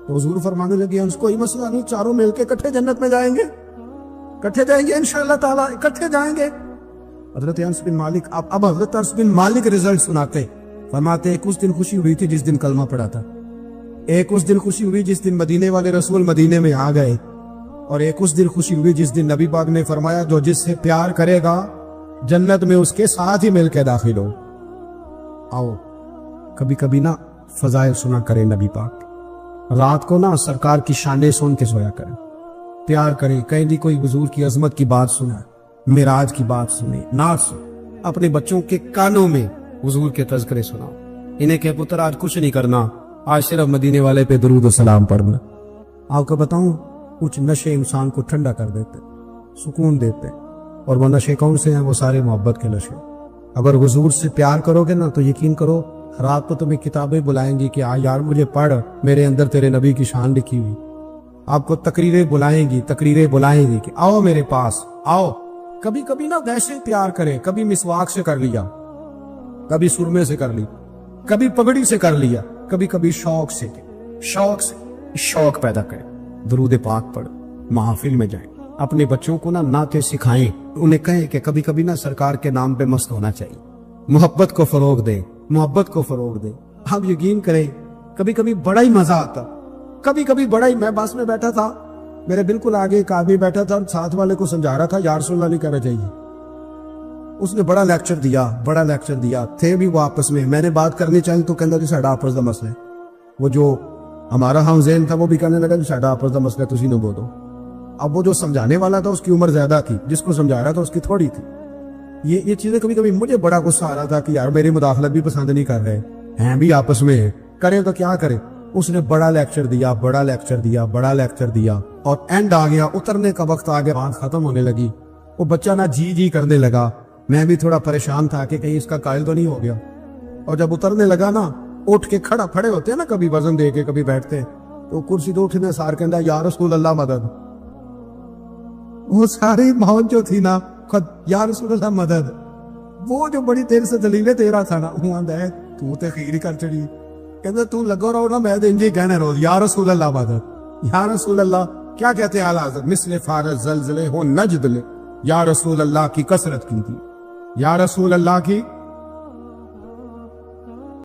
تو حضور فرمانے لگے اس کوئی مسئلہ نہیں, چاروں مل کے اکٹھے جنت میں جائیں گے, اکٹھے جائیں گے انشاءاللہ تعالیٰ, اکٹھے جائیں گے. حضرت انس بن مالک اب حضرت انس بن مالک رزلٹ سناتے. فرماتے ایک اس دن خوشی ہوئی تھی جس دن کلمہ پڑھا تھا, ایک اس دن خوشی ہوئی جس دن مدینے والے رسول مدینے میں آ گئے, اور ایک اس دن خوشی ہوئی جس دن نبی پاک نے فرمایا جو جس سے پیار کرے گا جنت میں اس کے ساتھ ہی مل کے داخل ہو. آؤ کبھی کبھی نا فضائل سنا کریں نبی پاک, رات کو نا سرکار کی شانیں سن کے سویا کریں, پیار کریں. کہیں بھی کوئی حضور کی عظمت کی بات سنا, معراج کی بات سنے, نعت سنے, اپنے بچوں کے کانوں میں حضور کے تذکرے سناؤ. انہیں کہ پتر آج کچھ نہیں کرنا, آج صرف مدینے والے پہ درود و سلام پڑھنا. آپ کو بتاؤں کچھ نشے انسان کو ٹھنڈا کر دیتے, سکون دیتے, اور وہ نشے کون سے ہیں؟ وہ سارے محبت کے نشے. اگر حضور سے پیار کرو گے نا تو یقین کرو رات کو تمہیں کتابیں بلائیں گی کہ یار مجھے پڑھ, میرے اندر تیرے نبی کی شان لکھی ہوئی. آپ کو تقریریں بلائیں گی کہ آؤ میرے پاس آؤ. کبھی کبھی نا ویسے پیار کرے, کبھی مسواک سے کر لیا, کبھی سرمے سے کر لی, کبھی پگڑی سے کر لیا, کبھی کبھی شوق پیدا کرے. درود پاک پڑھ, محافل میں جائیں, اپنے بچوں کو نا نعتیں سکھائیں, انہیں کہیں کہ کبھی کبھی نا سرکار کے نام پہ مست ہونا چاہیے, محبت کو فروغ دیں. آپ یقین کریں کبھی کبھی بڑا ہی مزہ آتا, کبھی کبھی بڑا ہی. میں بس میں بیٹھا تھا, میرے بالکل آگے ایک آدمی بیٹھا تھا, ساتھ والے کو سمجھا رہا تھا یا رسول اللہ نہیں کہنا چاہیے. اس نے بڑا لیکچر دیا, تھے بھی وہ آپس میں. میں نے بات کرنی چاہیے تو کہنا جی ساڈا آپس دا مسئلہ ہے. وہ جو ہمارا ہم ذہن تھا وہ بھی کہنے لگا جی ساڈا آپس دا مسئلہ تسی نہ بولو. اب وہ جو سمجھانے والا تھا اس کی عمر زیادہ تھی, جس کو سمجھا رہا تھا اس کی تھوڑی تھی. یہ چیزیں کبھی کبھی مجھے بڑا غصہ آ رہا تھا کہ یار میری مداخلت بھی پسند نہیں کر رہے ہیں بھی آپس میں, کریں تو کیا کریں. اس نے بڑا لیکچر دیا اور اینڈ آ گیا, اترنے کا وقت آ گیا, بات ختم ہونے لگی. وہ بچہ نا جی کرنے لگا. میں بھی تھوڑا پریشان تھا کہ کہیں اس کا قائل تو نہیں ہو گیا. اور جب اترنے لگا نا, اٹھ کے کھڑے ہوتے ہیں نا, کبھی وزن دے کے کبھی بیٹھتے ہیں, تو کرسی تو اٹھنے سار کہندا یا رسول اللہ مدد. وہ ساری ماحول جو تھی نا یا رسول اللہ مدد, وہ جو بڑی دیر سے دلیلیں دے رہا تھا نا, وہ آندا ہے تو تے خیر کر چڑی, کہندا تو لگو رہو نا میں تے انجی کہنے رہو یا رسول اللہ مدد. یا رسول اللہ کیا کہتے ہیں اعلی حضرت, مثل فارس زلزلے ہو نجد لے, یا رسول اللہ کی کثرت کی تھی, یا رسول اللہ کی